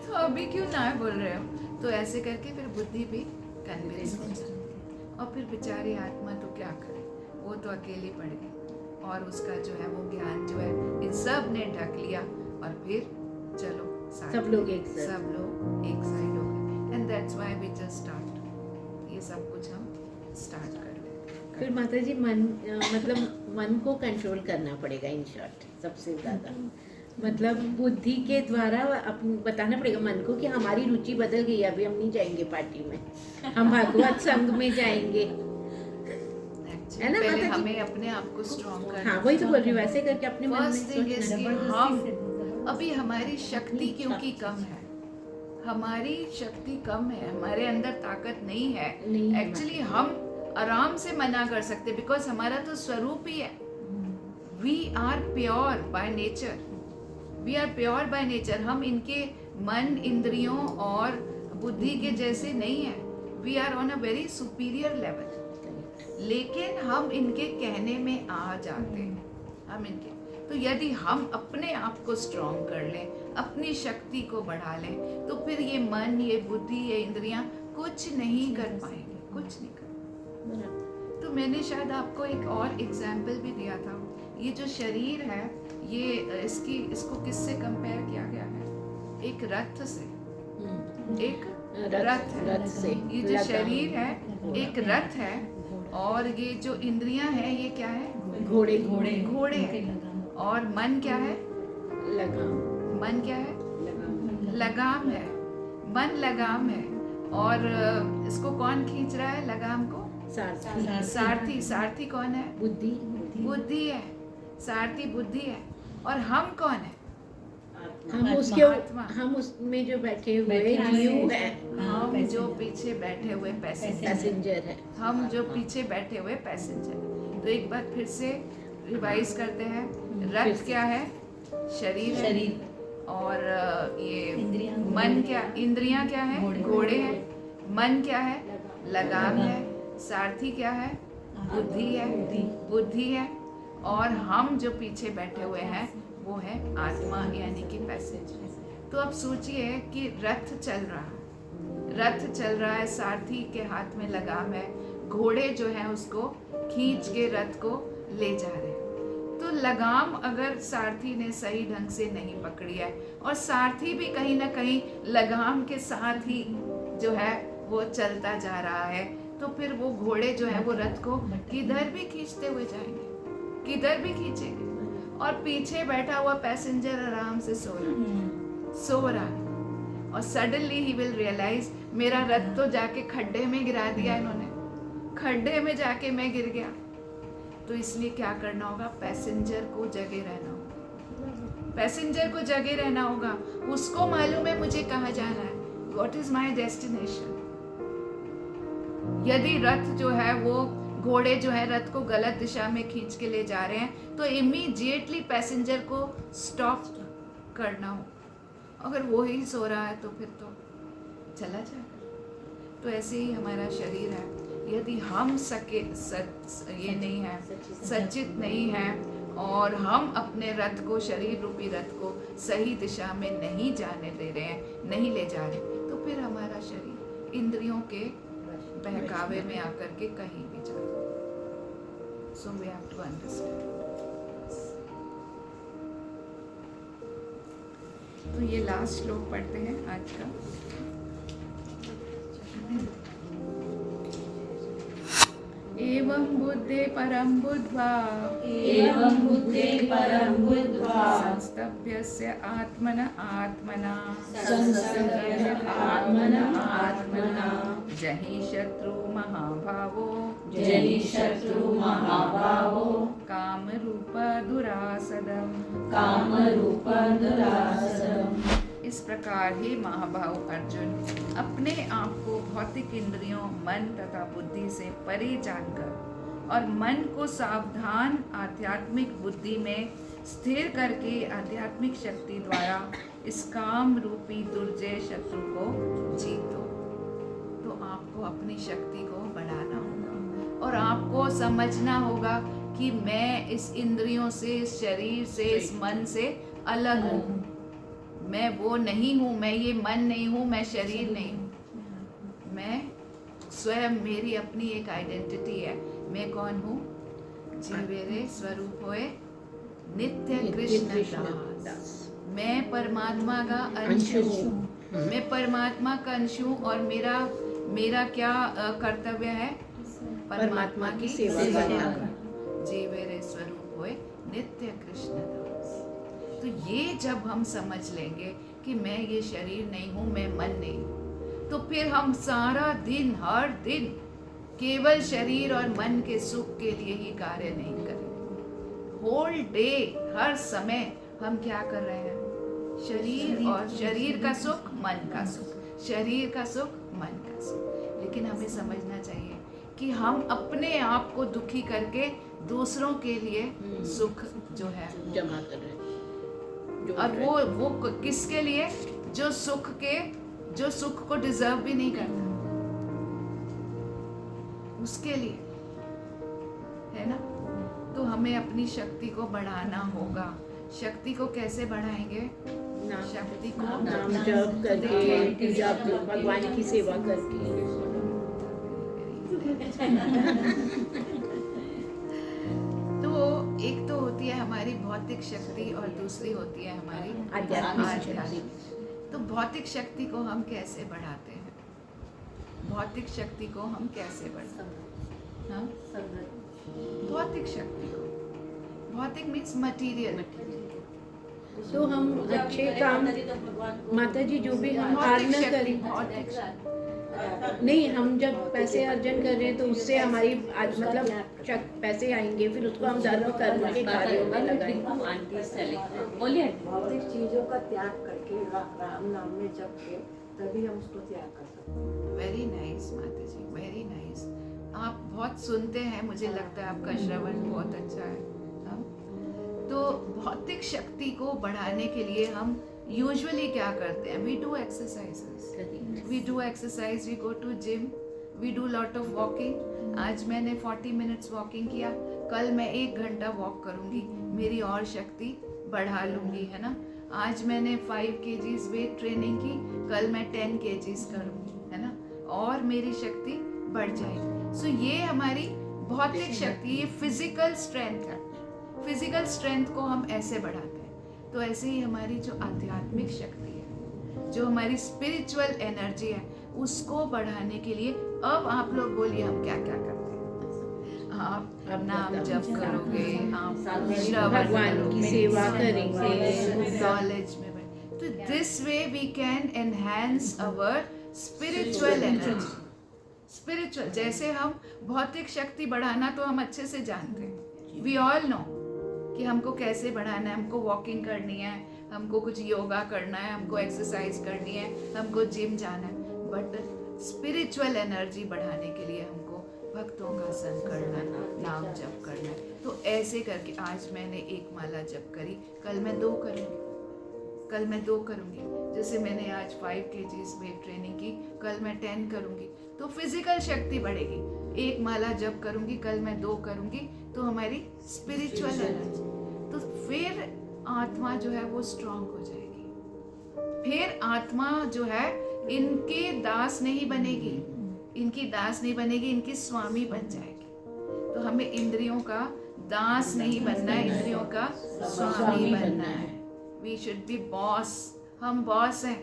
तो अभी क्यों ना बोल रहे हो। तो ऐसे करके फिर बुद्धि भी कन्विंस हो जाती है और फिर बेचारी आत्मा तो क्या करे, वो तो अकेली पड़ गई और उसका जो है वो ज्ञान जो है इन सब ने ढक लिया और फिर चलो सब लोग एक साथ। सब लोग एक साइड हो गए। And that's why we just start, ये सब कुछ हम स्टार्ट कर देते। फिर माता जी मतलब मन को कंट्रोल करना पड़ेगा इन शॉर्ट सबसे ज़्यादा। मतलब बुद्धि के द्वारा बताना पड़ेगा मन को कि हमारी रुचि बदल गई, अभी हम नहीं जाएंगे पार्टी में, हम भागवत संघ में जाएंगे, है ना पहले माता जी? हमें अपने आप को स्ट्रॉन्ग करना। हाँ वही तो बोल रही हूँ, वैसे करके अपने मन में फर्स्ट थिंग इज कि सोचना। हम अभी हमारी शक्ति क्योंकि कम है, हमारी शक्ति कम है, हमारे अंदर ताकत नहीं है। नहीं है एक्चुअली हम आराम से मना कर सकते बिकॉज हमारा तो स्वरूप ही है। We are pure by nature, we are pure by nature. हम इनके मन, इंद्रियों और बुद्धि के जैसे नहीं है। We are on a very superior level, लेकिन हम इनके कहने में आ जाते हैं। हम इनके तो यदि हम अपने आप को स्ट्रॉन्ग कर लें, अपनी शक्ति को बढ़ा लें, तो फिर ये मन, ये बुद्धि, ये इंद्रियां कुछ नहीं कर पाएंगे, कुछ नहीं कर। तो मैंने शायद आपको एक और एग्जाम्पल भी दिया था। ये जो शरीर है, ये इसको किससे कंपेयर किया गया है? एक रथ से। एक रथ है। रथ से ये जो शरीर है एक रथ है, और ये जो इंद्रियां हैं ये क्या है? घोड़े घोड़े हैं। और मन क्या है? लगाम। मन क्या है? लगाम है। मन लगाम है। और इसको कौन खींच रहा है लगाम को? सारथी। सारथी कौन है? बुद्धि है। सारथी बुद्धि है। और हम कौन है? हम उसमें जो बैठे हुए जीव हैं, हम जो पीछे बैठे हुए पैसेंजर है। हम जो पीछे बैठे हुए पैसेंजर। तो एक बार फिर से रिवाइज करते हैं। रथ क्या है? शरीर है। और ये मन क्या? इंद्रियां क्या है? घोड़े हैं। मन क्या है? लगाम है। सारथी क्या है? बुद्धि है। और हम जो पीछे बैठे हुए हैं वो है आत्मा, यानी कि पैसेंजर। तो अब सोचिए कि रथ चल रहा है, रथ चल रहा है, सारथी के हाथ में लगाम है, घोड़े जो है उसको खींच के रथ को ले जा रहे हैं। तो लगाम अगर सारथी ने सही ढंग से नहीं पकड़ी है और सारथी भी कहीं ना कहीं लगाम के साथ ही जो है वो चलता जा रहा है, तो फिर वो घोड़े जो है वो रथ को किधर भी खींचते हुए जाएंगे, किधर भी खींचेंगे। और पीछे बैठा हुआ पैसेंजर आराम से सो रहा है और सडनली ही विल रियलाइज मेरा रथ तो जाके खड्डे में गिरा दिया इन्होंने, खड्डे में जाके मैं गिर गया। तो इसलिए क्या करना होगा, पैसेंजर को जगे रहना होगा, पैसेंजर को जगे रहना होगा। उसको मालूम है मुझे कहाँ जाना है, व्हाट इज माई डेस्टिनेशन। यदि रथ जो है वो घोड़े जो है रथ को गलत दिशा में खींच के ले जा रहे हैं तो इमीडिएटली पैसेंजर को स्टॉप करना हो। अगर वो ही सो रहा है तो फिर तो चला जाएगा। तो ऐसे ही हमारा शरीर है, यदि हम ये नहीं है, सच्चित नहीं है और हम अपने रथ को, शरीर रूपी रथ को सही दिशा में नहीं जाने दे रहे हैं, नहीं ले जा रहे, तो फिर हमारा शरीर इंद्रियों के बहकावे में आकर के कहीं भी जाता है। So we have to understand. तो ये लास्ट श्लोक पढ़ते हैं आज का। एवं बुद्धे परम बुद्ध्वा, एवं बुद्धे परम बुद्ध्वा, संस्तभ्यस्य आत्मन आत्मना, संस्तभ्य आत्मन आत्मना, जहि शत्रु महाभावो, जनि शत्रु महाभावो, काम रूप दुरासदम, काम रूप दुरासदम। इस प्रकार ही महाभाव अर्जुन अपने आप को भौतिक इंद्रियों, मन तथा बुद्धि से परे जानकर और मन को सावधान आध्यात्मिक बुद्धि में स्थिर करके आध्यात्मिक शक्ति द्वारा इस काम रूपी दुर्जय शत्रु को जीतो। तो आपको अपनी शक्ति को बढ़ाना होगा और आपको समझना होगा कि मैं इस इंद्रियों से, इस शरीर से, इस मन से अलग हूँ। मैं वो नहीं हूँ, मैं ये मन नहीं हूँ, मैं शरीर नहीं हूँ। मैं स्वयं, मेरी अपनी एक आइडेंटिटी है। मैं कौन हूँ? जीवेरे स्वरूप होए नित्य कृष्ण दास। मैं परमात्मा का अंश हूँ, मैं परमात्मा का अंश हूँ और मेरा क्या कर्तव्य है? परमात्मा की सेवा करना। जीवेरे स्वरूप होए नित्य कृष्ण दास। तो ये जब हम समझ लेंगे कि मैं ये शरीर नहीं हूँ, मैं मन नहीं हूँ, तो फिर हम सारा दिन, हर दिन केवल शरीर और मन के सुख के लिए ही कार्य नहीं करेंगे। होल डे, हर समय हम क्या कर रहे हैं? शरीर और शरीर का सुख, मन का सुख, शरीर का सुख, मन का सुख। लेकिन हमें समझना चाहिए कि हम अपने आप को दुखी करके दूसरों के लिए सुख जो है जमा कर रहे हैं। और वो किसके लिए? जो सुख को डिजर्व भी नहीं करता, उसके लिए, है ना? तो हमें अपनी शक्ति को बढ़ाना होगा। शक्ति को कैसे बढ़ाएंगे? शक्ति को नाम जप करके, पूजा, भगवान की सेवा करके। तो एक तो होती है हमारी भौतिक शक्ति और दूसरी होती है हमारी आध्यात्मिक। तो भौतिक शक्ति को हम कैसे बढ़ाते हैं? भौतिक शक्ति को हम कैसे बढ़ाते हैं? भौतिक शक्ति को, भौतिक मीन्स मटीरियल। तो हम अच्छे काम, माता जी जो भी हम अर्न करें, भौतिक नहीं, हम जब पैसे अर्जन कर रहे हैं तो उससे हमारी मतलब पैसे आएंगे, फिर उसको हम धर्म कर्म के कार्यों में लगाएंगे। बोलिए। भौतिक चीजों का त्याग करके राम नाम में जप के तभी हम उसको त्याग कर सकते हैं। वेरी नाइस माता जी, वेरी नाइस। आप बहुत सुनते हैं, मुझे लगता है आपका श्रवण बहुत अच्छा है। तो भौतिक शक्ति को बढ़ाने के लिए हम यूजुअली क्या करते हैं? We do exercises, we go to gym, we do lot of walking. आज मैंने 40 मिनट्स वॉकिंग किया, कल मैं 1 घंटा वॉक करूँगी, मेरी और शक्ति बढ़ा लूँगी, है ना? आज मैंने 5 kgs वेट ट्रेनिंग की, कल मैं 10 kgs करूँगी, है ना? और मेरी शक्ति बढ़ जाएगी। सो ये हमारी भौतिक शक्ति, ये फिजिकल स्ट्रेंथ है। फिजिकल स्ट्रेंथ को हम ऐसे बढ़ाते हैं। तो ऐसे ही हमारी जो आध्यात्मिक शक्ति है, जो हमारी स्पिरिचुअल एनर्जी है, उसको बढ़ाने के लिए अब आप लोग बोलिए हम क्या क्या करते हैं। आप नाम जप करोगे, आप श्रवण भगवान की सेवा करेंगे, नॉलेज में बढ़े। तो this way we can enhance our spiritual energy. Spiritual, जैसे हम भौतिक शक्ति बढ़ाना तो हम अच्छे से जानते हैं, वी ऑल नो कि हमको कैसे बढ़ाना है। हमको वॉकिंग करनी है, हमको कुछ योगा करना है, हमको एक्सरसाइज करनी है, हमको जिम जाना है। बट स्पिरिचुअल एनर्जी बढ़ाने के लिए हमको भक्तों का संग करना है, नाम जप करना है। तो ऐसे करके आज मैंने एक माला जप करी, कल मैं 2 करूँगी, कल मैं 2 करूँगी। जैसे मैंने आज 5 kgs वेट ट्रेनिंग की, कल मैं 10 करूँगी। तो फिजिकल शक्ति बढ़ेगी। एक माला जप करूँगी, कल मैं 2 करूँगी, तो हमारी स्पिरिचुअल एनर्जी, तो फिर आत्मा जो है वो स्ट्रांग हो जाएगी। फिर आत्मा जो है इनके दास नहीं बनेगी, इनकी दास नहीं बनेगी, इनकी स्वामी बन जाएगी। तो हमें इंद्रियों का दास नहीं बनना है, इंद्रियों का स्वामी बनना है। We should be boss. हम बॉस हैं,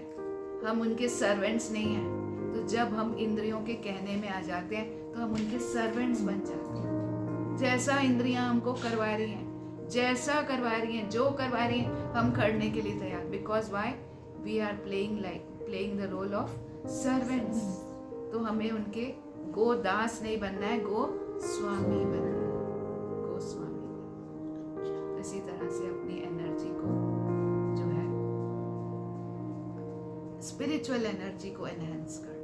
हम उनके सर्वेंट्स नहीं हैं। तो जब हम इंद्रियों के कहने में आ जाते हैं तो हम उनके सर्वेंट्स बन जाते हैं। जैसा इंद्रियां हमको करवा रही हैं, जैसा करवा रही हैं, जो करवा रही हैं, हम करने के लिए तैयार। Because why we are playing the role of servants. तो हमें उनके गो दास नहीं बनना है, गो स्वामी बनना है, गो स्वामी बनना है। तो इसी तरह से अपनी एनर्जी को जो है स्पिरिचुअल एनर्जी को एनहांस करना है।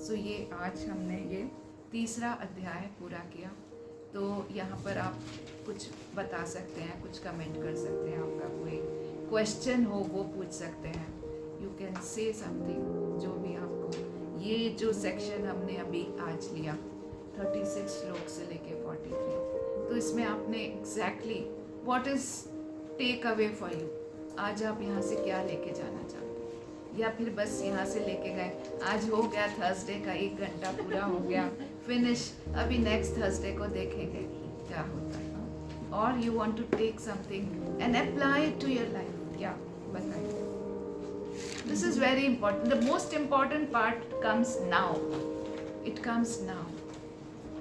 सो ये आज हमने ये 3रा अध्याय पूरा किया। तो यहाँ पर आप कुछ बता सकते हैं, कुछ कमेंट कर सकते हैं, आपका कोई क्वेश्चन हो वो पूछ सकते हैं। यू कैन से समथिंग, जो भी आपको। ये जो सेक्शन हमने अभी आज लिया 36 श्लोक से लेके 43, तो इसमें आपने exactly what is take away for you. आज आप यहाँ से क्या लेके जाना चाहते हैं, या फिर बस यहाँ से लेके गए, आज हो गया थर्सडे का 1 घंटा पूरा हो गया, फिनिश, अभी नेक्स्ट थर्सडे को देखेंगे क्या होता है। और you want to take something and apply it to your life, क्या बताइए। This is very important. The most important part comes now, it comes now.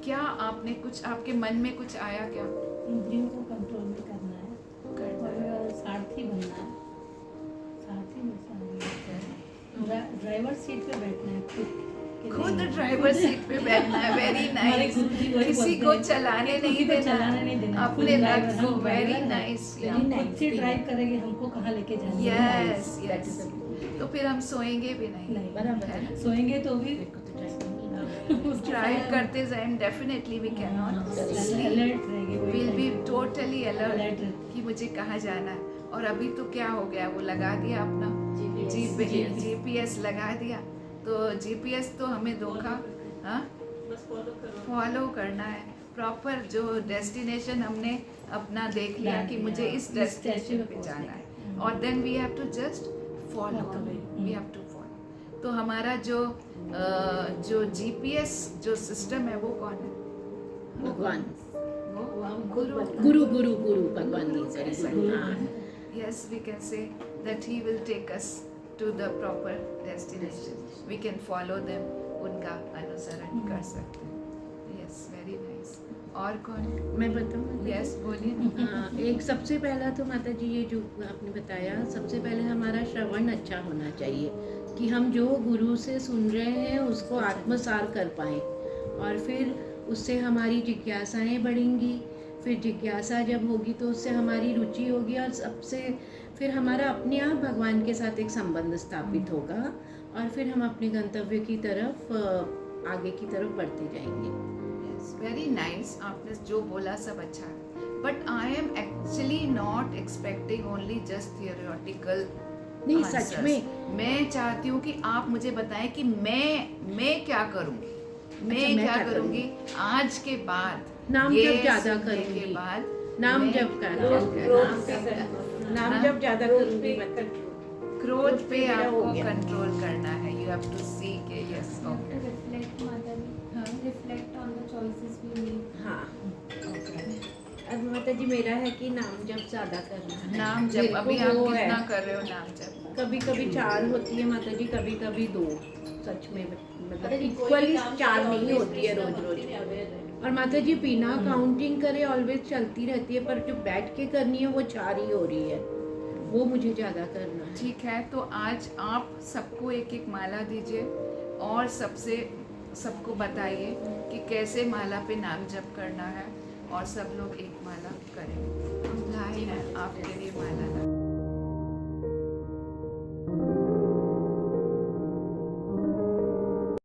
क्या आपने कुछ, आपके मन में कुछ आया क्या? इंद्रियों को कंट्रोल में करना है और सारथी बनना है। सारथी में ड्राइवर सीट पे बैठना है, खुद ड्राइवर सीट पे बैठना है। Very nice. किसी को चलाने नहीं देना, अपने रथ को। Very nice. खुद से ड्राइव करेंगे, हमको कहाँ लेके जाना है। Yes yes. तो फिर हम सोएंगे भी नहीं, बराबर। सोएंगे तो भी ड्राइव करते time definitely we can not sleep, will be totally alert कि मुझे कहाँ जाना है। और अभी तो क्या हो गया, वो लगा दिया अपना GPS लगा दिया, तो GPS तो हमें धोखा, हाँ, फॉलो करना है प्रॉपर। जो डेस्टिनेशन हमने अपना देख लिया कि मुझे इस डेस्टिनेशन पे जाना है, और then we have to just follow, we have to follow. तो हमारा जो GPS जो सिस्टम है वो कौन है? भगवान, वो गुरु भगवान। Yes, we can say that he will take us to the proper destination. We can follow them, उनका अनुसरण कर सकते हैं। Yes, very nice. और कौन? मैं बताऊँ? Yes, बोलिए। हाँ, एक सबसे पहला तो माता जी ये जो आपने बताया, सबसे पहले हमारा श्रवण अच्छा होना चाहिए कि हम जो गुरु से सुन रहे हैं उसको आत्मसार कर पाएँ, और फिर उससे हमारी जिज्ञासाएं बढ़ेंगी। फिर जिज्ञासा जब होगी तो उससे हमारी रुचि होगी, और सबसे फिर हमारा अपने आप भगवान के साथ एक संबंध स्थापित होगा, और फिर हम अपने गंतव्य की तरफ, आगे की तरफ बढ़ते जाएंगे। Yes, very nice. आपने जो बोला सब अच्छा है, but I am actually not expecting only just theoretical. नहीं, सच में मैं चाहती हूँ कि आप मुझे बताएं कि मैं क्या करूँगी, मैं क्या करूँगी आज के बाद। नाम जप ज्यादा करूँगी, के बाद नाम जप नाम जप ज्यादा करूँगी। क्रोध पे आपको कंट्रोल करना है। यू हैव टू सी के yes, okay. On the choices we make. हाँ। अब माता जी मेरा है कि नाम जप ज़्यादा करना है। नाम जप मेरे को अभी आप वो कितना है। कर रहे हो नाम जप? कभी कभी 4 होती है माता जी, कभी कभी 2। सच में मतलब माता जी, कोई इक्वली भी काम 4 करो, नहीं always होती है कृष्णा रोज रोज। भक्ति में aware रहे। और माता जी बिना काउंटिंग करे ऑलवेज चलती रहती है, पर जो बैठ के करनी है वो 4 ही हो रही है, वो मुझे ज़्यादा करना है। ठीक है, तो आज आप सबको एक एक माला दीजिए और सबको बताइए कि कैसे माला पे नाम जप करना है, और सब लोग एक माला करें। हम लाए हैं आपके लिए माला।